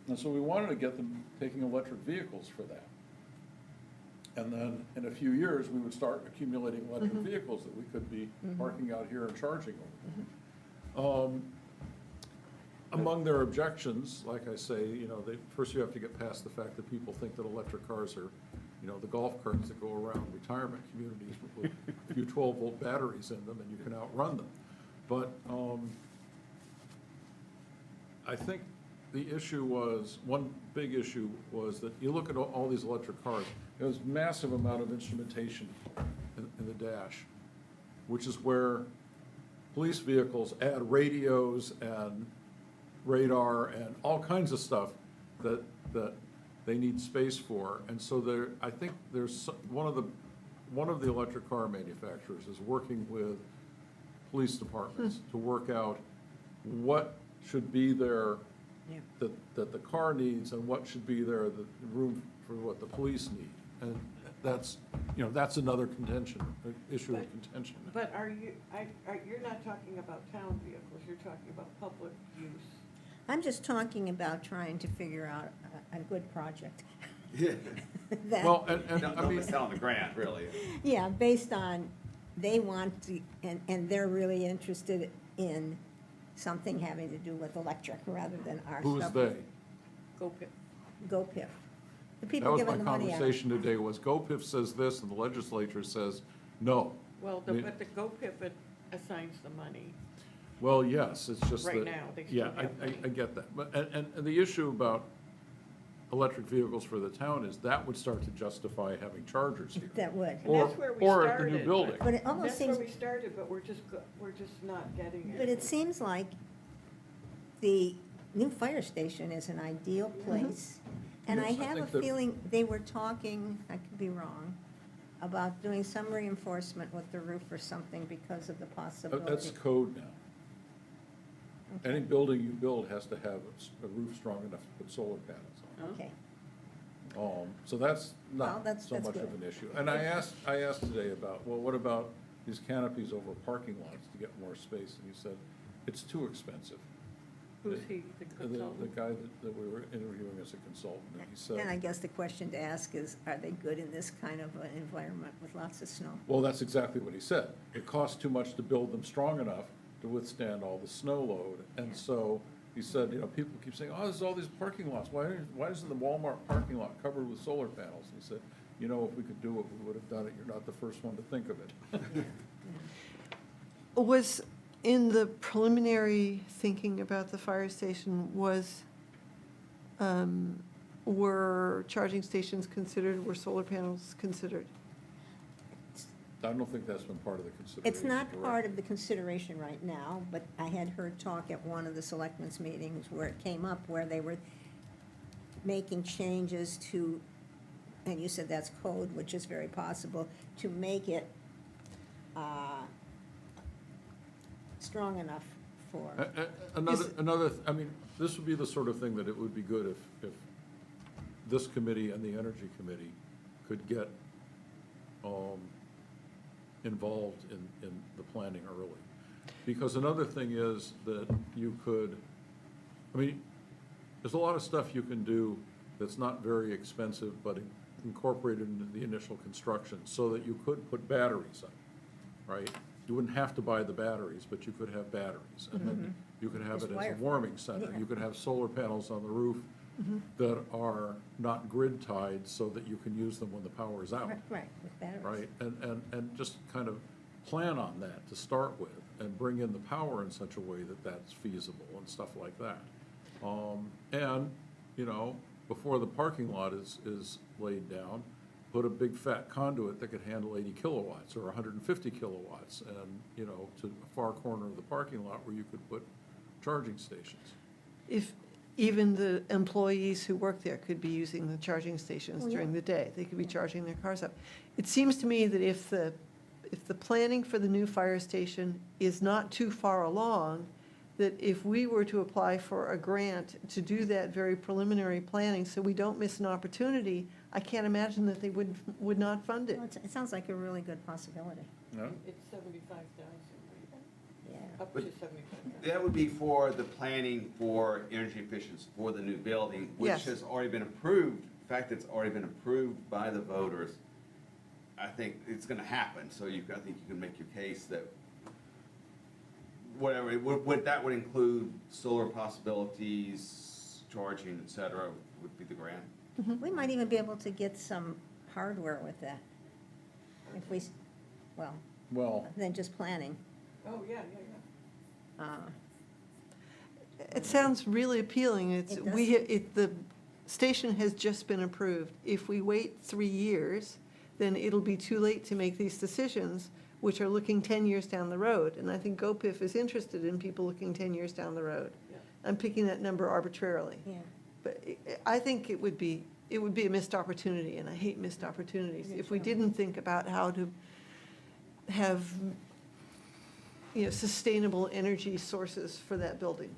And so we wanted to get them taking electric vehicles for that. And then in a few years, we would start accumulating electric vehicles that we could be parking out here and charging over. Among their objections, like I say, first you have to get past the fact that people think that electric cars are, the golf carts that go around retirement communities with a few 12-volt batteries in them, and you can outrun them. But I think the issue was, one big issue was that you look at all these electric cars, there's massive amount of instrumentation in the dash, which is where police vehicles add radios and radar and all kinds of stuff that they need space for. And so I think there's one of the electric car manufacturers is working with police departments to work out what should be there that the car needs and what should be there, the room for what the police need. And that's another issue of contention. But you're not talking about town vehicles, you're talking about public use. I'm just talking about trying to figure out a good project. Yeah. That- Well, and I Don't mean, miss out on the grant, really. Yeah, based on, they want to, and they're really interested in something having to do with electric rather than our who's stuff. they? Go Pitt. GoPIF. The That people was giving my the money out. conversation today, was GoPIF says this and the legislature says no. Well, I mean- but the Go Pitt assigns the money. Well, yes, it's just that. Right now, they still Yeah, have money. I get that. But, and the issue about electric vehicles for the town is that would start to justify having chargers here. That would. And that's where we Or at the new started, building. But it almost That's seems, where we started, but we're just not getting it. but it seems like the new fire station is an ideal place. And I Yes, I have a think that- feeling they were talking, I could be wrong, about doing some reinforcement with the roof or something because of the possibility. That's code now. Any building you build has to have a roof strong enough to put solar panels on. Okay, So that's Well, not that's so much good. of an issue. And I asked today about, well, what about these canopies over parking lots to get more space? And he said, it's too expensive. Who's he, the The consultant? guy that we were interviewing as a consultant, and he said. and I guess the question to ask is, are they good in this kind of an environment with lots of snow? Well, that's exactly what he said. It costs too much to build them strong enough to withstand all the snow load. And so he said, people keep saying, oh, there's all these parking lots. Why isn't the Walmart parking lot covered with solar panels? And he said, if we could do it, we would have done it. You're not the first one to think of it. Was, in the preliminary thinking about the fire station, were charging stations considered, were solar panels considered? I don't think that's been part of the consideration. It's not correct? part of the consideration right now, but I had heard talk at one of the selectmen's meetings where it came up, where they were making changes to, and you said that's code, which is very possible, to make it strong enough for, This would be the sort of thing that it would be good if this committee and the Energy Committee could get involved in the planning early. Because another thing is that you could, there's a lot of stuff you can do that's not very expensive, but incorporated into the initial construction, so that you could put batteries up, right? You wouldn't have to buy the batteries, but you could have batteries, and then you could have Just it as wire a them. warming center. Yeah. You could have solar panels on the roof that are not grid tied, so that you can use them when the power's out. right, with batteries. Right, and just kind of plan on that to start with, and bring in the power in such a way that that's feasible and stuff like that. And, before the parking lot is laid down, put a big fat conduit that could handle 80 kilowatts or 150 kilowatts, and, you know, to a far corner of the parking lot where you could put charging stations. If even the employees who work there could be using the charging stations Oh, yeah. during the day, they could be charging their cars up. It seems to me that if the planning for the new fire station is not too far along, that if we were to apply for a grant to do that very preliminary planning, so we don't miss an opportunity, I can't imagine that they would not fund it. Well, it sounds like a really good possibility. No? It's 75,000, Yeah. up to 75,000. That would be for the planning for energy efficiency for the new building, which Yes. has already been approved. The fact that it's already been approved by the voters, I think it's gonna happen. So I think you can make your case that whatever, that would include solar possibilities, charging, et cetera, would be the grant. We might even be able to get some hardware with that. If we, well, Well, than just planning. Oh, yeah. It sounds really appealing. It's, It does. the station has just been approved. If we wait 3 years, then it'll be too late to make these decisions, which are looking 10 years down the road. And I think GoPIF is interested in people looking 10 years down the road. Yeah. I'm picking that number arbitrarily. Yeah. But I think it would be a missed opportunity, and I hate missed opportunities. Me If we too. didn't think about how to have, sustainable energy sources for that building,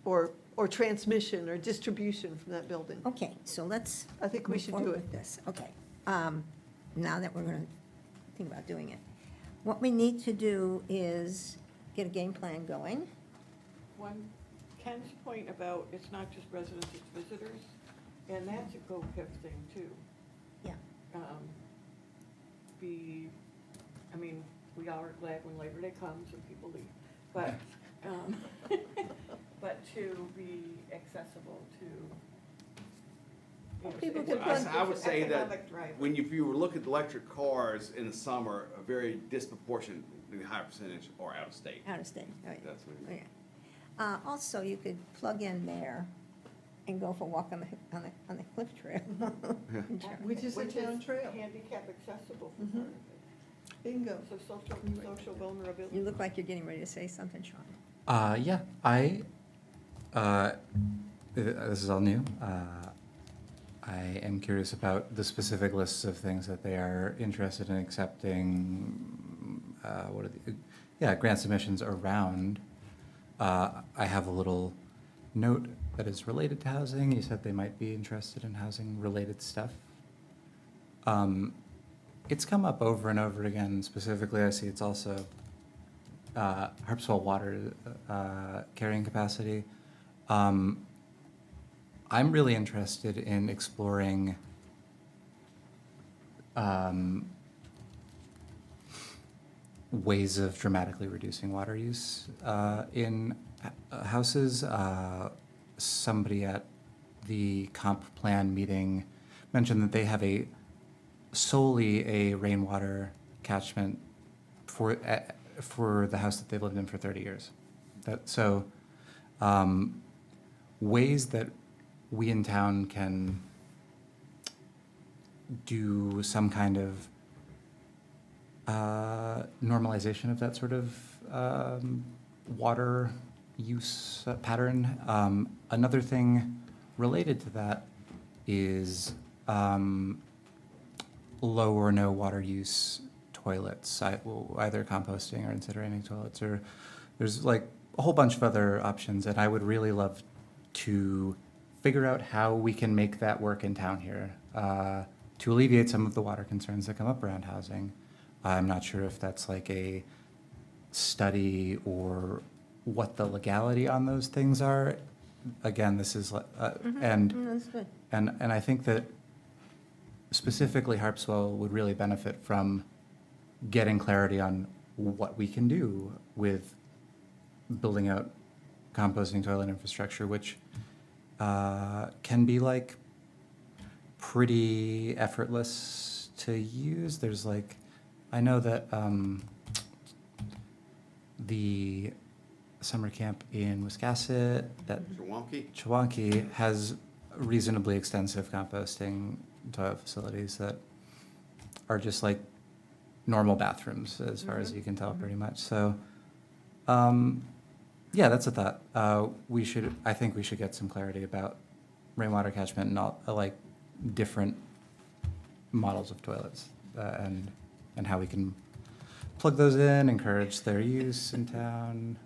or transmission or distribution from that building. Okay, so let's. I think we move should forward do it. with this. Okay. Now that we're going to think about doing it. What we need to do is get a game plan going. One, Ken's point about it's not just residents, it's visitors, and that's a GoPIF thing too. Yeah. We all are glad when Labor Day comes and people leave, but, but to be accessible to. People it's can an- plug- it's I would an say that economic driver. if you look at the electric cars in the summer, a very disproportionately high percentage are out of state. Out of state, right. That's what it is. Okay. Also, you could plug in there and go for a walk on the cliff trail. And charge. Which is a town trail. Handicap accessible for Mhm. part of it. Bingo. So social vulnerability. You look like you're getting ready to say something, Sean. Yeah, this is all new. I am curious about the specific lists of things that they are interested in accepting. What are the, grant submissions around. I have a little note that is related to housing. You said they might be interested in housing-related stuff. It's come up over and over again. Specifically, I see it's also Harpswell water carrying capacity. I'm really interested in exploring ways of dramatically reducing water use in houses. Somebody at the comp plan meeting mentioned that they have solely a rainwater catchment for the house that they've lived in for 30 years. Ways that we in town can do some kind of normalization of that sort of water use pattern. Another thing related to that is low or no water use toilets, either composting or incinerating toilets, or there's like a whole bunch of other options, and I would really love to figure out how we can make that work in town here to alleviate some of the water concerns that come up around housing. I'm not sure if that's like a study or what the legality on those things are. Again, this is That's good. and I think that specifically Harpswell would really benefit from getting clarity on what we can do with building out composting toilet infrastructure, which can be like pretty effortless to use. There's like, I know that the summer camp in Wiscasset, that Wonky. Chewonki has reasonably extensive composting toilet facilities that are just like normal bathrooms, as far as you can tell, pretty much. So, yeah, that's a thought. I think we should get some clarity about rainwater catchment and all, like different models of toilets, and how we can plug those in, encourage their use in town,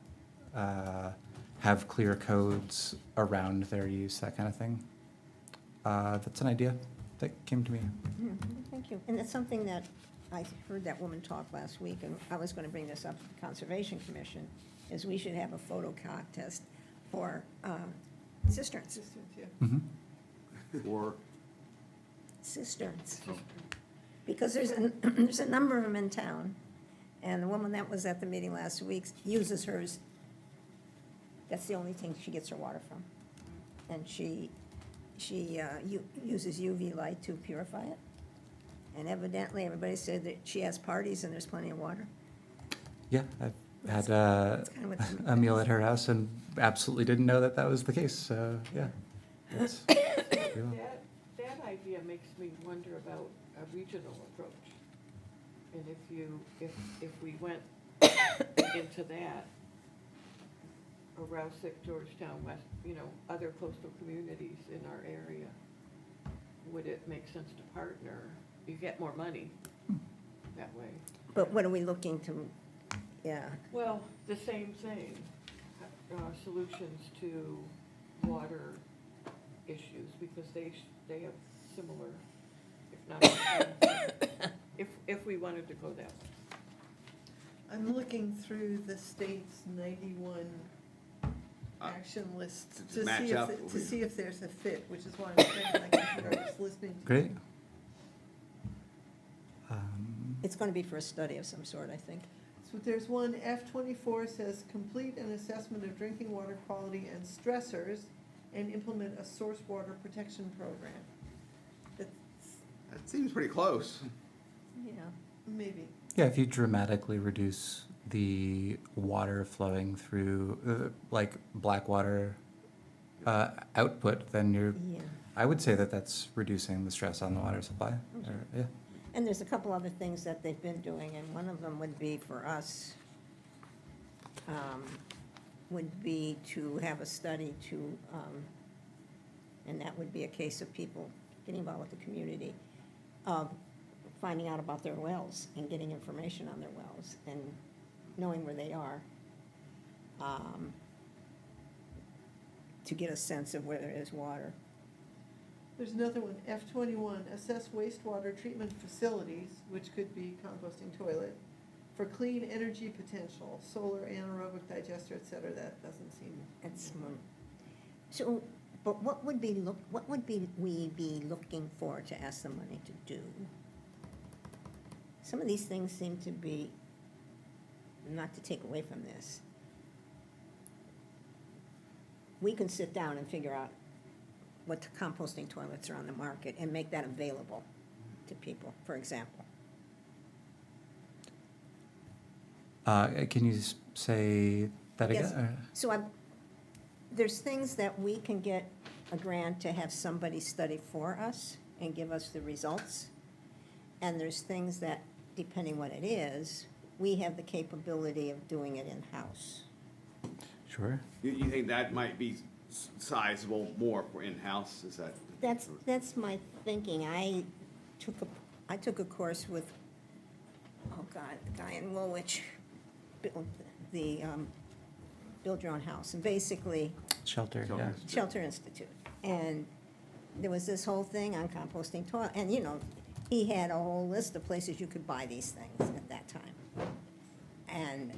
have clear codes around their use, that kind of thing. That's an idea that came to me. Yeah, thank you. And it's something that I heard that woman talk last week, and I was gonna bring this up to the Conservation Commission, is we should have a photo contest for cisterns. Assistance, yeah. Mm-hmm. Or, Cisterns. Because there's a number of them in town, and the woman that was at the meeting last week uses hers. That's the only thing she gets her water from. And she uses UV light to purify it. And evidently, everybody said that she has parties and there's plenty of water. Yeah, I've had That's kind of what a meal at her house and absolutely didn't know that that was the case. So yeah, that's pretty well. That idea makes me wonder about a regional approach. And if we went into that, Rouseck, Georgetown, West, other coastal communities in our area, would it make sense to partner? You get more money that way. But what are we looking to, yeah, Well, the same thing, solutions to water issues, because they have similar, if not, the same, if we wanted to go that way. I'm looking through the state's 91 action list to to match see up if, with to you. see if there's a fit, which is why I'm saying I can hear just listening to Great. you. it's gonna be for a study of some sort, I think. So there's one, F-24 says, complete an assessment of drinking water quality and stressors and implement a source water protection program. That's, that seems pretty close. Yeah. maybe. Yeah, if you dramatically reduce the water flowing through, like black water output, then Yeah. I would say that that's reducing the stress on the water supply. Okay. Yeah. And there's a couple other things that they've been doing, and one of them would be for us, would be to have a study to, and that would be a case of people getting involved with the community, of finding out about their wells and getting information on their wells and knowing where they are, to get a sense of where there is water. There's another one, F-21, assess wastewater treatment facilities, which could be composting toilet, for clean energy potential, solar, anaerobic digester, et cetera. That doesn't seem. That's one. So, but what would we be looking for to ask the money to do? Some of these things seem to be, not to take away from this, we can sit down and figure out what composting toilets are on the market and make that available to people, for example. Can you say that Yes. again? So there's things that we can get a grant to have somebody study for us and give us the results. And there's things that, depending what it is, we have the capability of doing it in-house. Sure. You think that might be sizable more for in-house, is that? That's my thinking. I took a course with, oh God, the guy in Woolwich, build your own house, and basically, Shelter, Shelter. yeah. Shelter Institute. And there was this whole thing on composting toilet, and he had a whole list of places you could buy these things at that time. And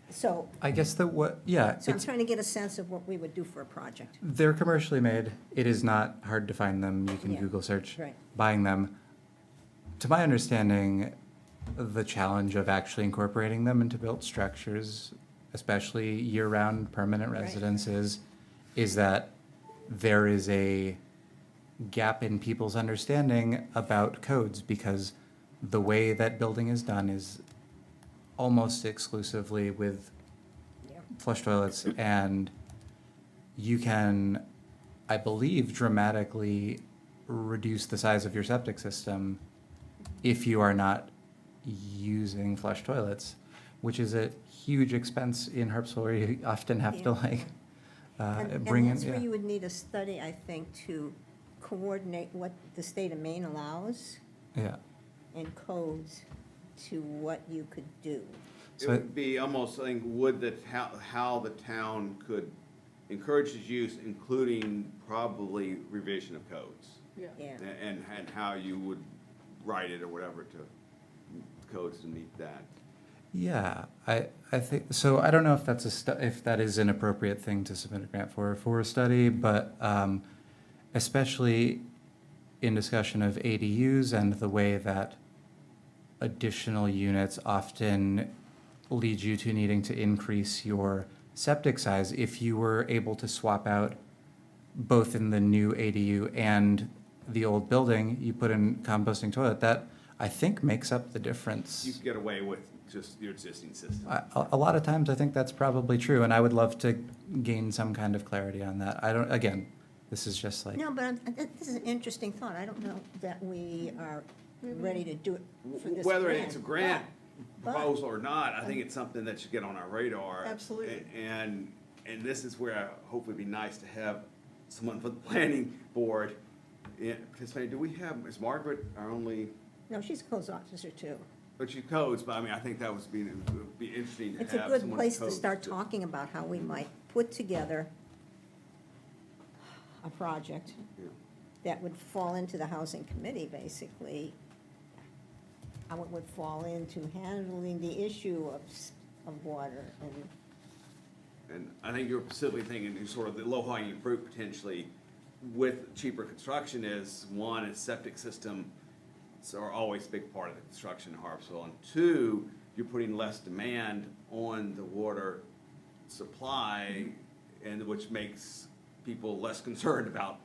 so I guess that I'm it's, trying to get a sense of what we would do for a project. they're commercially made. It is not hard to find them. You can Yeah. Google search Right. buying them. To my understanding, the challenge of actually incorporating them into built structures, especially year-round permanent Right. residences, is that there is a gap in people's understanding about codes, because the way that building is done is almost exclusively with Yeah. flush toilets, and you can, I believe, dramatically reduce the size of your septic system if you are not using flush toilets, which is a huge expense in Harpswell where you often have to Yeah. like And bring in. that's where Yeah. you would need a study, I think, to coordinate what the state of Maine allows Yeah. and codes to what you could do. It So would be almost, I think, how the town could encourage its use, including probably revision of codes. Yeah. Yeah. And how you would write it or whatever to codes to meet that. Yeah, I think so. I don't know if that's if that is an appropriate thing to submit a grant for a study, but especially in discussion of ADUs and the way that additional units often lead you to needing to increase your septic size. If you were able to swap out both in the new ADU and the old building, you put in composting toilet, that I think makes up the difference. You could get away with just your existing system. A lot of times, I think that's probably true, and I would love to gain some kind of clarity on that. I don't, again, this is just like, No, but this is an interesting thought. I don't know that we are ready to do it for this Whether grant. it's a grant But- proposal or not, I think it's something that should get on our radar. Absolutely. And this is where I hope it'd be nice to have someone from the planning board participating. Do we have, is Margaret our only, No, she's a codes officer too. but she codes, but I mean, I think that would be interesting to have It's a someone good place to codes start talking about how we might put together a project Yeah. that would fall into the housing committee, basically. How it would fall into handling the issue of water and, And I think you're specifically thinking sort of the low-hanging fruit potentially with cheaper construction is, one, is septic system are always a big part of the construction in Harpswell. And two, you're putting less demand on the water supply, and which makes people less concerned about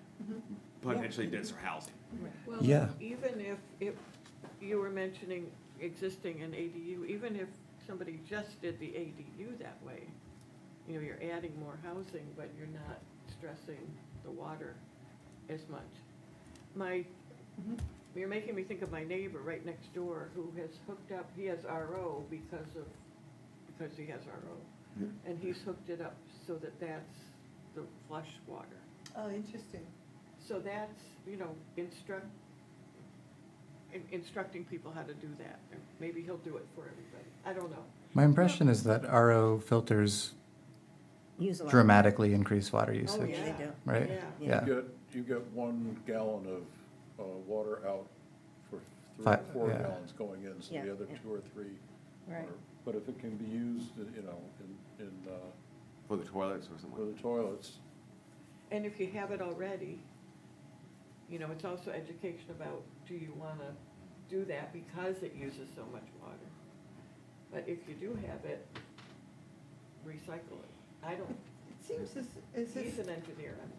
potentially denser housing. Well, Yeah. even if you were mentioning existing an ADU, even if somebody just did the ADU that way, you know, you're adding more housing, but you're not stressing the water as much. You're making me think of my neighbor right next door who has hooked up, he has RO because he has RO. And he's hooked it up so that that's the flush water. Oh, interesting. So that's, you know, instructing people how to do that. And maybe he'll do it for everybody. I don't know. my impression is that RO filters use a lot. dramatically increase water Oh, usage, yeah, they do. right? Yeah. Yeah. You get 1 gallon of water out for 3 or Five, 4 yeah. gallons going in, so Yeah, the other yeah. 2 or 3. Right. But if it can be used, you know, in For the toilets or for something. the toilets, And if you have it already, you know, it's also education about, do you want to do that because it uses so much water? But if you do have it, recycle it. I don't, It seems as he's if, an engineer, I'm not.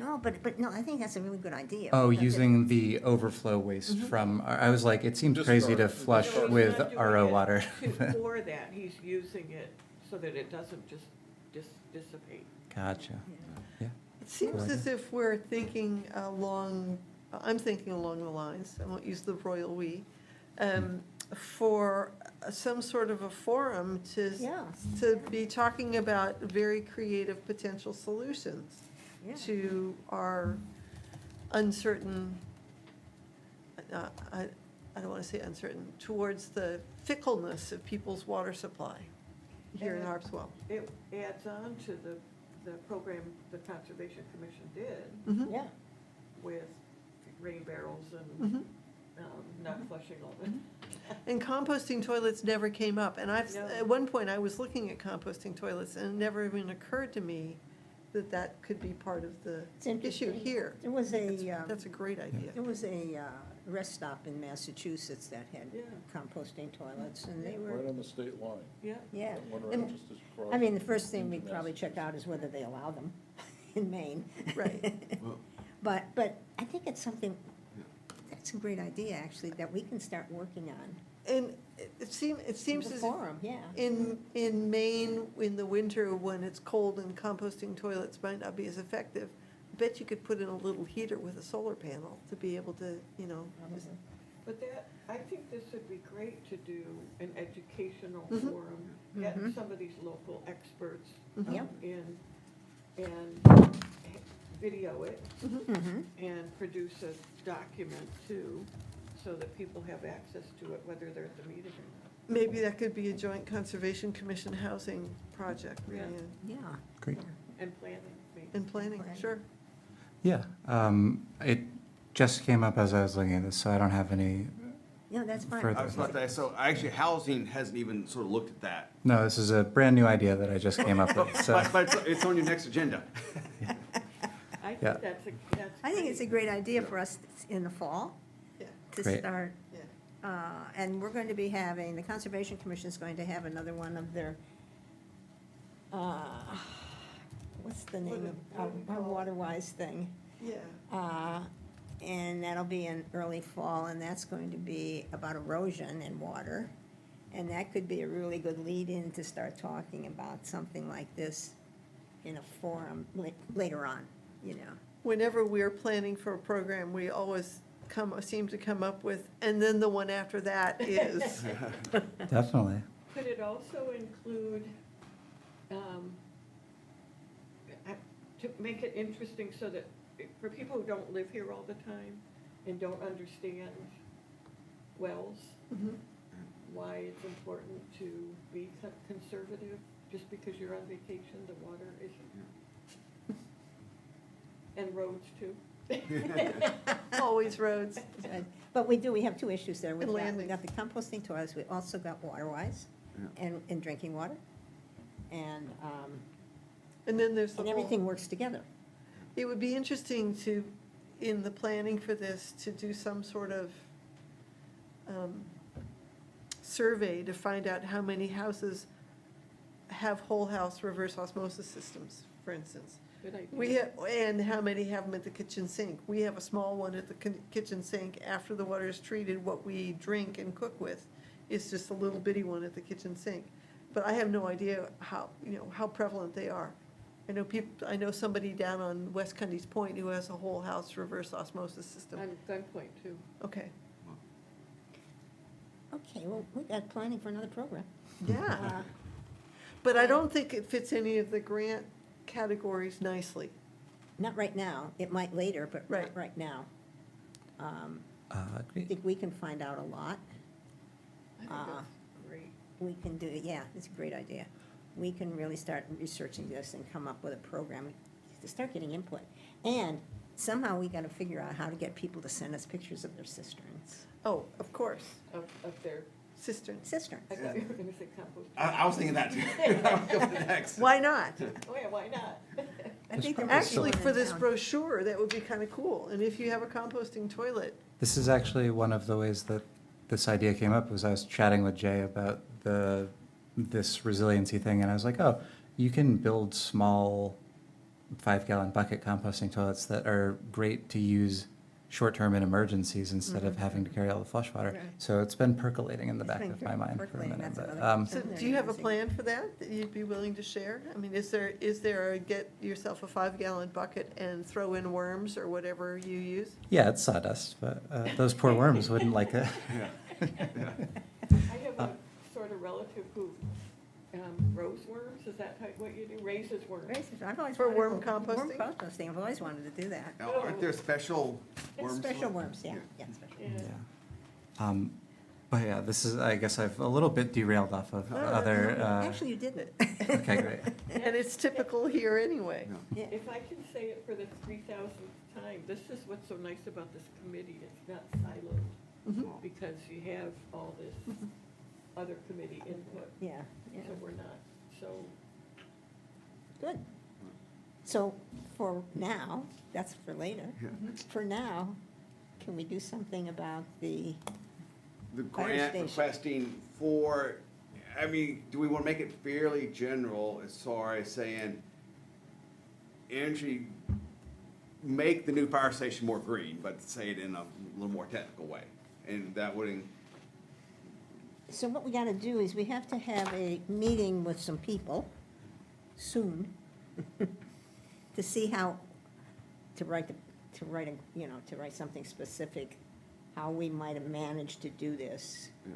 No, but no, I think that's a really good idea. Oh, Because it- using the overflow waste from, I was like, it seems Just crazy to start. flush No, he's with not doing RO it water. For that, he's using it so that it doesn't just dissipate. Gotcha. Yeah. it seems as if we're thinking along, I'm thinking along the lines, I won't use the royal we, for some sort of a forum Yeah. to be talking about very creative potential solutions Yeah. to our uncertain, I don't want to say uncertain, towards the fickleness of people's water supply here in And Harpswell. It adds on to the program the Conservation Commission did Mhm. Yeah. with rain barrels Mhm. and not flushing all the. And composting toilets never came up, and No. at one point, I was looking at composting toilets, and it never even occurred to me that that could be part of the It's issue interesting. here. There was That's a great idea. there was a rest stop in Massachusetts that had Yeah. composting toilets, and they right were, on the state line. Yeah. yeah. That one right And- just across I mean, the first thing we'd into probably check out is whether they allow them in Maine. Right. Well, But I think it's something, that's a great idea, actually, that we can start working on. And it seems The as if forum, yeah. in Maine, in the winter, when it's cold and composting toilets might not be as effective, bet you could put in a little heater with a solar panel to be able to, you know, just- But that, I think this would be great to do an educational Mhm. forum, get some of these local experts Yep. in and video it Mhm. and produce a document too, so that people have access to it, whether they're at the meeting or not. maybe that could be a joint conservation commission housing project, Yeah. Marianne. Yeah. Great. And planning, maybe. And planning, Planning. sure. Yeah, it just came up as I was looking at this, so I don't have any, Yeah, that's fine. Further. I was about to say, so actually, housing hasn't even sort of looked at that. no, this is a brand-new idea that I just came up with, so. But it's on your next agenda. I Yeah. think that's I think it's a great. great idea for us in the fall Yeah, to Great. start. yeah. And we're going to be having, the Conservation Commission is going to have another one of their, what's the name What of do we our call it? WaterWise thing? Yeah, And that'll be in early fall, and that's going to be about erosion and water. And that could be a really good lead-in to start talking about something like this in a forum later on, you know. whenever we're planning for a program, we always seem to come up with, and then the one after that is. Definitely. Could it also include, to make it interesting so that, for people who don't live here all the time and don't understand wells, Mhm. why it's important to be conservative, just because you're on vacation, the water isn't. And roads too. Always roads. But we have two issues there. And We landings. got the composting toilets, we also got WaterWise and drinking water. And, And then there's the and whole, everything works together. it would be interesting to, in the planning for this, to do some sort of survey to find out how many houses have whole house reverse osmosis systems, for instance. Good idea. We have, and how many have them at the kitchen sink? We have a small one at the kitchen sink. After the water is treated, what we drink and cook with is just a little bitty one at the kitchen sink. But I have no idea how, how prevalent they are. I know somebody down on West Cundy's Point who has a whole house reverse osmosis system. On Gunpoint too. Okay, Okay, well, we got planning for another program. yeah. Uh, But I don't think it fits any of the grant categories nicely. Not right now, it might later, but Right. not right now. I Great. think we can find out a lot. I think Uh, that's great. We can do, yeah, it's a great idea. We can really start researching this and come up with a program to start getting input. And somehow we gotta figure out how to get people to send us pictures of their cisterns. Oh, of course, Of their, cisterns. Cisterns. I thought you were gonna say compost. I was thinking that too. I was going next. Why not? Oh yeah, why not? I think there probably must be Actually, one for in this town. brochure, that would be kind of cool. And if you have a composting toilet, This is actually one of the ways that this idea came up, was I was chatting with Jay about this resiliency thing, and I was like, oh, you can build small 5-gallon bucket composting toilets that are great to use short-term in emergencies instead of having to carry all the flush water. Right. So it's been percolating in the It's back been of my mind for a percolating, minute. that's But, another so There do you have a see. plan for that you'd be willing to share? I mean, is there a get yourself a 5-gallon bucket and throw in worms or whatever you use? yeah, it's sawdust, but those poor worms wouldn't like it. I have a sort of relative who grows worms, is that what you do, raises worms? Raises, I've always For wanted worm to- Worm composting? composting, I've always wanted to do that. Now, aren't there special It's worms? special worms, yeah, yeah, special. Yeah. Yeah. But yeah, this is, I guess I've a little bit derailed off of other. Actually, you didn't. Okay, great. And it's typical here anyway. Yeah. Yeah. If I can say it for the 3,000th time, this is what's so nice about this committee, it's not siloed, Mhm. because you have all this other committee input, Yeah, yeah, so we're not, so, good. So for now, that's for later. Yeah. For now, can we do something about the, The Fire grant station. requesting for, I mean, do we want to make it fairly general as far as saying, energy, make the new fire station more green, but say it in a little more technical way? And that would, so what we gotta do is we have to have a meeting with some people soon to see how to write, to write something specific, how we might have managed to do this Yeah.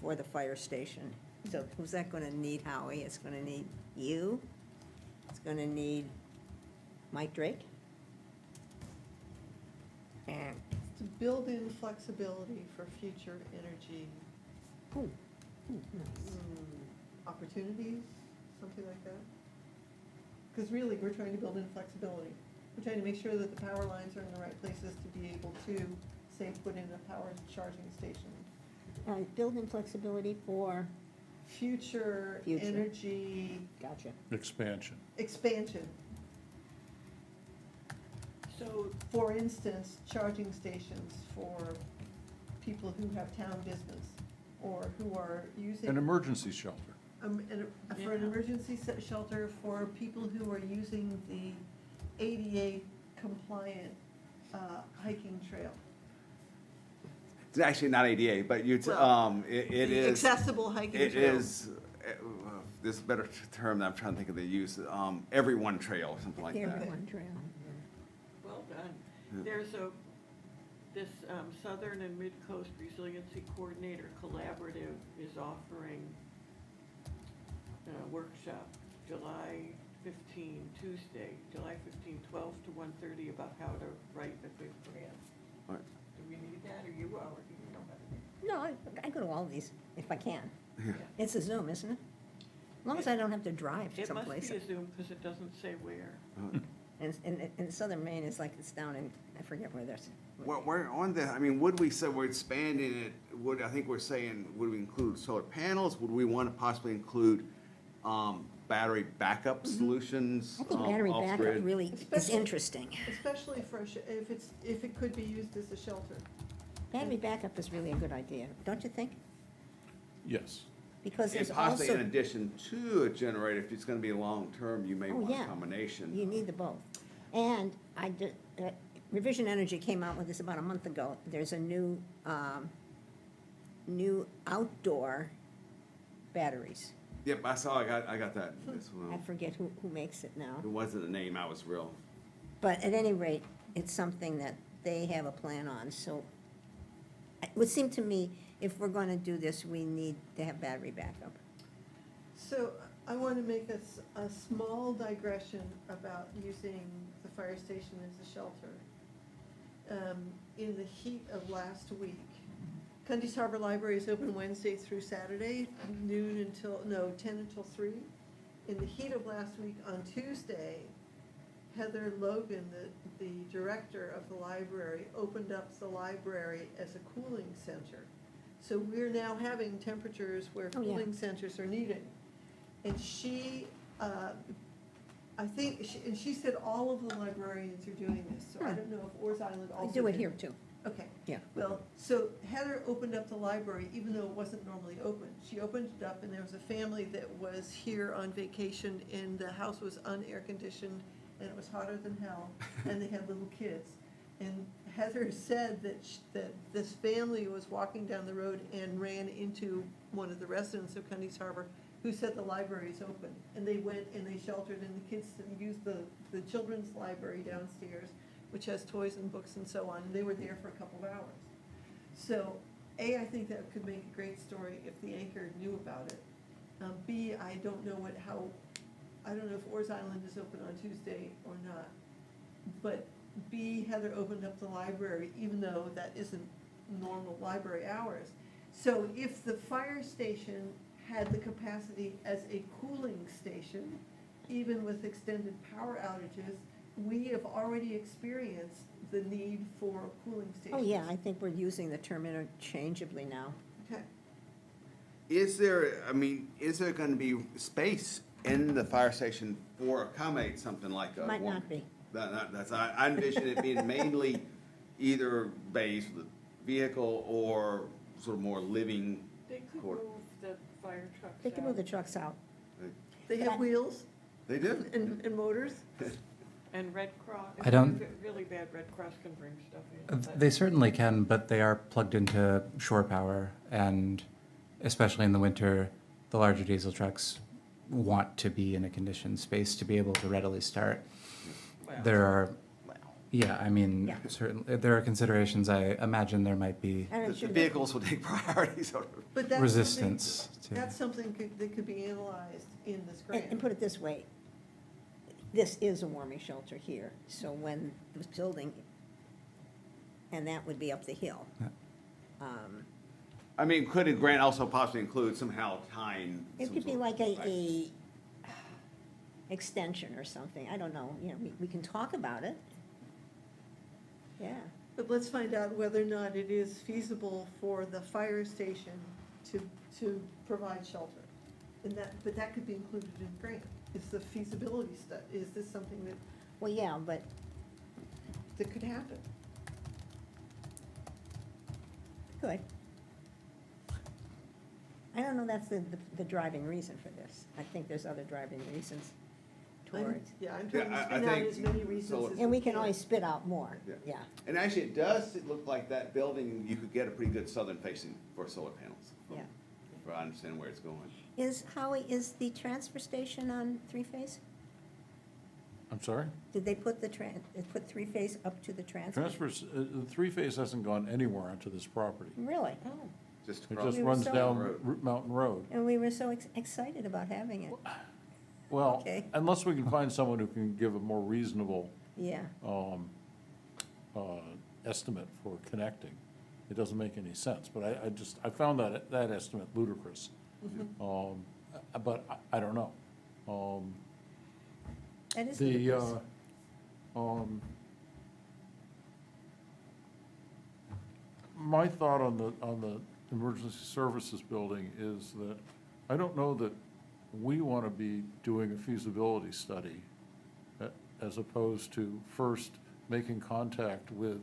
for the fire station. So who's that gonna need, Howie? It's gonna need you. It's gonna need Mike Drake. And, To build in flexibility for future energy ooh, nice. opportunities, something like that. Because really, we're trying to build in flexibility. We're trying to make sure that the power lines are in the right places to be able to, say, put in a power charging station. Build in flexibility for, Future Future. energy gotcha. Expansion. expansion. So, For instance, charging stations for people who have town business or who are using. An emergency shelter. For an Yeah. emergency shelter for people who are using the ADA compliant hiking trail. It's actually not ADA, but Well, it The is. accessible hiking It trail. is, this is a better term that I'm trying to think of the use, everyone trail or something like that. Everyone trail. well done. Yeah. There's this Southern and Mid-Coast Resiliency Coordinator Collaborative is offering a workshop July 15, Tuesday, July 15, 12 to 1:30 about how to write a good grant. Right. Do we need that, or you already know how to do No, I go to all of these if I can. Yeah. it? It's a Zoom, isn't it? As long as I don't have to drive It must someplace. be a Zoom, because it doesn't say where. And southern Maine is like, it's down in, I forget where that's. Well, we're on the, I mean, would we say we're expanding it, I think we're saying, would we include solar panels? Would we want to possibly include, battery backup solutions? I think battery backup off-grid? really is Especially- interesting. Especially for, if it could be used as a shelter. Battery backup is really a good idea, don't you think? Yes. Because And there's possibly in also, addition to a generator, if it's gonna be long-term, you may Oh, want a yeah. combination. you need the both. And Revision Energy came out with this about a month ago. There's a new outdoor batteries. Yep, I got that as I well. forget who makes it now. It wasn't a name, I was real. But at any rate, it's something that they have a plan on, so it would seem to me, if we're gonna do this, we need to have battery backup. So I want to make a small digression about using the fire station as a shelter. In the heat of last week, Cundy's Harbor Library is open Wednesday through Saturday, 10 until 3. In the heat of last week, on Tuesday, Heather Logan, the director of the library, opened up the library as a cooling center. So we're now having temperatures where Oh, yeah. cooling centers are needed. And she, I think, and she said all of the librarians are doing this, so I don't know if Oars Island We also do it did. here too. Okay. Yeah. Well, so Heather opened up the library, even though it wasn't normally open. She opened it up, and there was a family that was here on vacation, and the house was unair conditioned, and it was hotter than hell, and they had little kids. And Heather said that this family was walking down the road and ran into one of the residents of Cundy's Harbor, who said the library is open. And they went and they sheltered, and the kids used the children's library downstairs, which has toys and books and so on, and they were there for a couple of hours. So, A, I think that could make a great story if the anchor knew about it. B, I don't know I don't know if Oars Island is open on Tuesday or not. But B, Heather opened up the library, even though that isn't normal library hours. So if the fire station had the capacity as a cooling station, even with extended power outages, we have already experienced the need for cooling Oh, stations. yeah, I think we're using the term interchangeably now. Okay. Is there gonna be space in the fire station for accommodate something like a? Might not be. I envision it being mainly either bays with a vehicle or sort of more living. They could Court. move the fire trucks They can move the out, trucks out. They have wheels They do. and motors. and Red Cross, if I don't- it's really bad, Red Cross can bring stuff in. but- They certainly can, but they are plugged into shore power, and especially in the winter, the larger diesel trucks want to be in a conditioned space to be able to readily start. Well, There are Yeah, I mean, Yeah. certainly, there are considerations I imagine there might be And The it should- vehicles will take priority, sort of. But that's resistance to. That's something that could be analyzed in this And grant. put it this way, this is a warming shelter here, so when the building, and that would be up the hill. Yeah. I mean, could a grant also possibly include somehow tying? It some could be sort like of- a extension or something, I don't know, you know, we can talk about it. Yeah, But let's find out whether or not it is feasible for the fire station to provide shelter. And but that could be included in the grant. It's the feasibility study. Is this something well, yeah, but that could happen? good. I don't know that's the driving reason for this. I think there's other driving reasons towards. I'm trying Yeah, to I spin out think as many reasons solar- as And we can always spit out more, yeah. And actually, it does look like that building, you could get a pretty good southern facing for solar panels. Yeah. If I understand where it's going. Howie, is the transfer station on three-phase? I'm sorry? Did they put put three-phase up to the transfer? Transfers, the three-phase hasn't gone anywhere onto this property. Really? Just It across. just We were runs so- down Road. Mountain Road. And we were so excited about having it. Well, Okay. unless we can find someone who can give a more reasonable Yeah, estimate for connecting, it doesn't make any sense. But I found that estimate ludicrous. But I don't know. that is The, ludicrous. my thought on the emergency services building is that I don't know that we want to be doing a feasibility study as opposed to first making contact with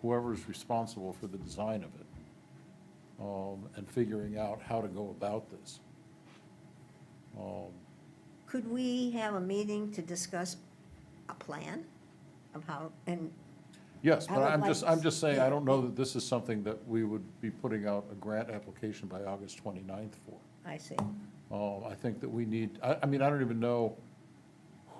whoever's responsible for the design of it, and figuring out how to go about this. Could we have a meeting to discuss a plan of how, and, Yes, I but would I'm like- just saying, yeah. I don't know that this is something that we would be putting out a grant application by August 29th for. I see. I think that we need, I mean, I don't even know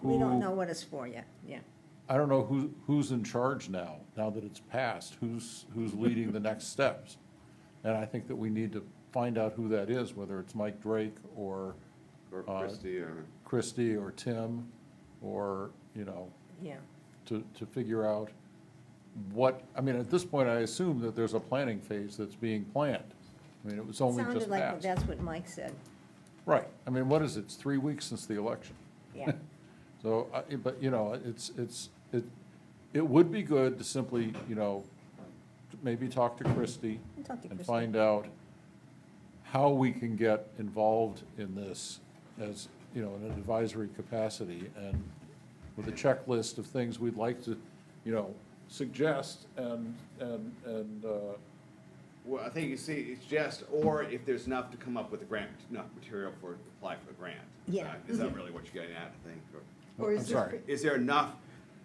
We don't who, know what it's for yet, yeah. I don't know who's in charge now that it's passed, who's leading the next steps. And I think that we need to find out who that is, whether it's Mike Drake or Or Christie, or. Christie or Tim, or, you know, Yeah, to figure out what, I mean, at this point, I assume that there's a planning phase that's being planned. I mean, it was only sounded just like passed. that's what Mike said, Right, I mean, what is it, it's 3 weeks since the election. yeah. So, but, you know, it would be good to simply, you know, to maybe talk to Christie I'll talk to and Christie. find out how we can get involved in this as, you know, in an advisory capacity and with a checklist of things we'd like to, you know, suggest and, Well, I think you see, it's just, or if there's enough to come up with a grant, enough material for, apply for the grant. Yeah. Is that really what you're getting at, I think? Or I'm is there- sorry. Is there enough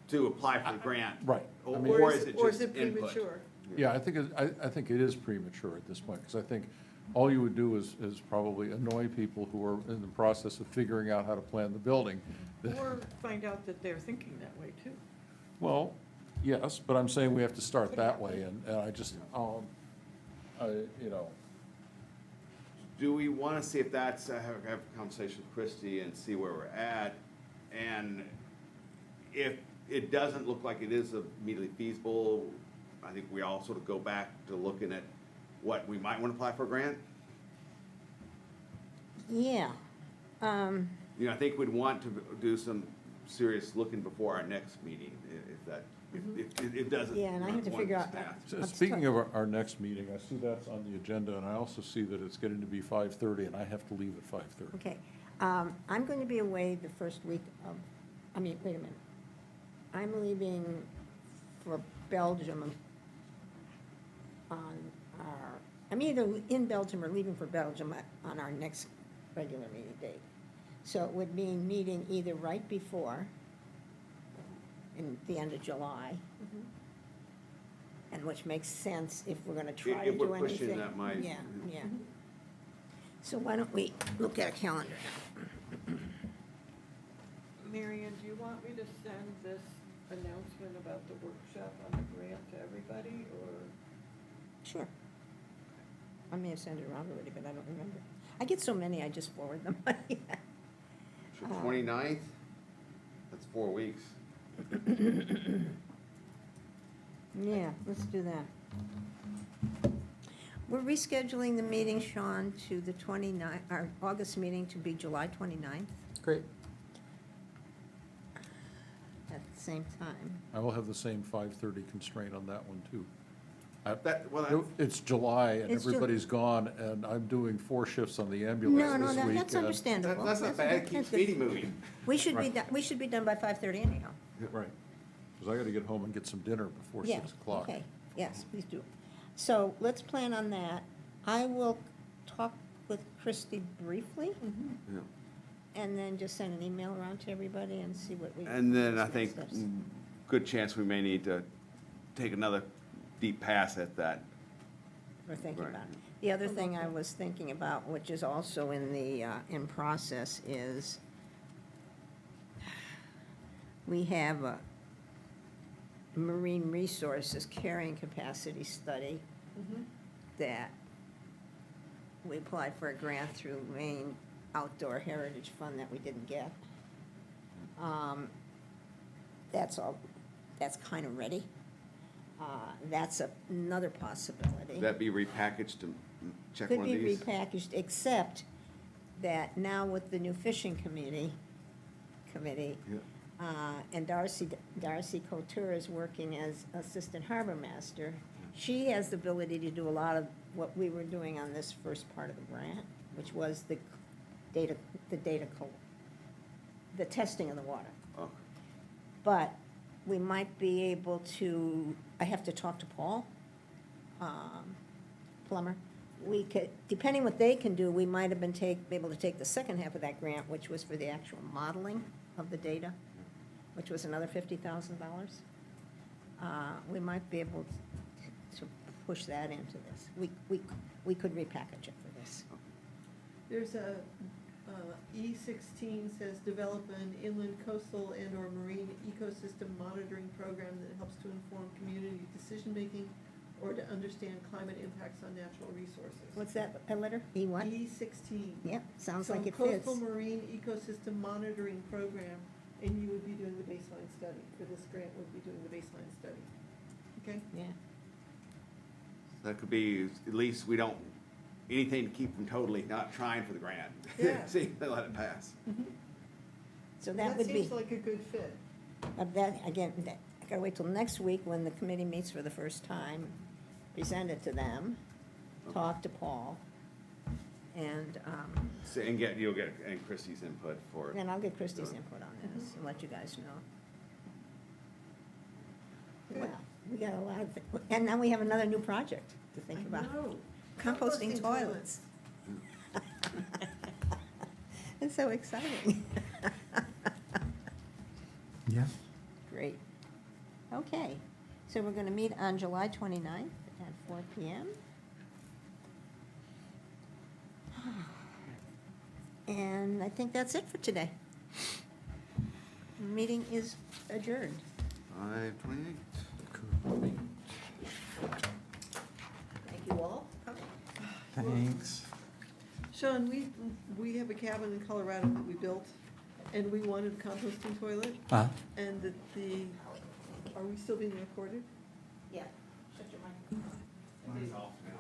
to apply for the grant? Right. I mean- Or is it just input? premature? Yeah, I think it is premature at this point, because I think all you would do is probably annoy people who are in the process of figuring out how to plan the building. Or find out that they're thinking that way too. Well, yes, but I'm saying we have to start that way, and I just, you know, Do we want to see if that's, have a conversation with Christie and see where we're at? And if it doesn't look like it is immediately feasible, I think we all sort of go back to looking at what we might want to apply for a grant. Yeah, You know, I think we'd want to do some serious looking before our next meeting, if that, if it doesn't. Yeah, and I have to run figure this out- path. Let's speaking of our next meeting, I see that's on the agenda, and I also see that it's getting to be 5:30, and I have to leave at 5:30. okay. I'm going to be away the first week of, wait a minute. I'm leaving for Belgium I'm either in Belgium or leaving for Belgium on our next regular meeting date. So it would mean meeting either right before, in the end of July, and which makes sense if we're gonna try to If we're do anything. pushing, that might- Yeah, yeah. So why don't we look at a calendar now? Marion, do you want me to send this announcement about the workshop on the grant to everybody, or? Sure. I may have sent it around already, but I don't remember. I get so many, I just forward them. Sure, 29th? That's 4 weeks. Yeah, let's do that. We're rescheduling the meeting, Sean, to the 29th, our August meeting to be July 29th Great. at the same time. I will have the same 5:30 constraint on that one, too. That's It's July, and It's Ju- everybody's gone, and I'm doing 4 shifts on the ambulance No, no, this week. that's and- understandable. not bad, it keeps good. meeting moving. We should be, Right. we should be done by 5:30 anyhow. Right, because I gotta get home and get some dinner before Yeah, 6 o'clock. okay, yes, please do. So let's plan on that. I will talk with Christie briefly, Yeah. and then just send an email around to everybody and see what we. And then I what's think, next steps. good chance we may need to take another deep pass at that. We're thinking Right. about. The other thing I was thinking about, which is also in the, in process, is we have a marine resources carrying capacity study that we applied for a grant through Maine Outdoor Heritage Fund that we didn't get. That's all, that's kind of ready. That's another possibility. Could that be repackaged to check Could one of be these? repackaged, except that now with the new fishing committee, Yeah. and Darcy Couture is working as assistant harbor master, she has the ability to do a lot of what we were doing on this first part of the grant, which was the testing of the water. Oh, But we might be able to, I have to talk to Paul Plummer. We could, depending what they can do, we might have been be able to take the second half of that grant, which was for the actual modeling of the data, which was another $50,000. We might be able to push that into this. We could repackage it for this. There's a, E16 says develop an inland coastal and/or marine ecosystem monitoring program that helps to inform community decision-making or to understand climate impacts on natural resources. What's that, a letter? E1? E16. Yep, sounds So like it fits. Coastal Marine Ecosystem Monitoring Program, and you would be doing the baseline study. For this grant, would be doing the baseline study. Okay? Yeah. that could be, at least we don't, anything to keep from totally not trying for the grant. Yeah. See, if they let it pass. So that would be. seems like a good fit. That, again, I gotta wait till next week when the committee meets for the first time, present it to them, talk to Paul, and, So, and you'll get, and Christie's input for it. then I'll get Christie's input on this and let you guys know. Good. Well, we got a lot of, and now we have another new project to think I about. know. Composting toilets. It's so exciting. Yeah. Great. Okay, so we're gonna meet on July 29th at 4 PM. And I think that's it for today. Meeting is adjourned. 5:28. Thank you all. Thanks. Sean, we have a cabin in Colorado that we built, and we wanted a composting toilet, and are we still being recorded? Yeah. Shut your mic. It's off now.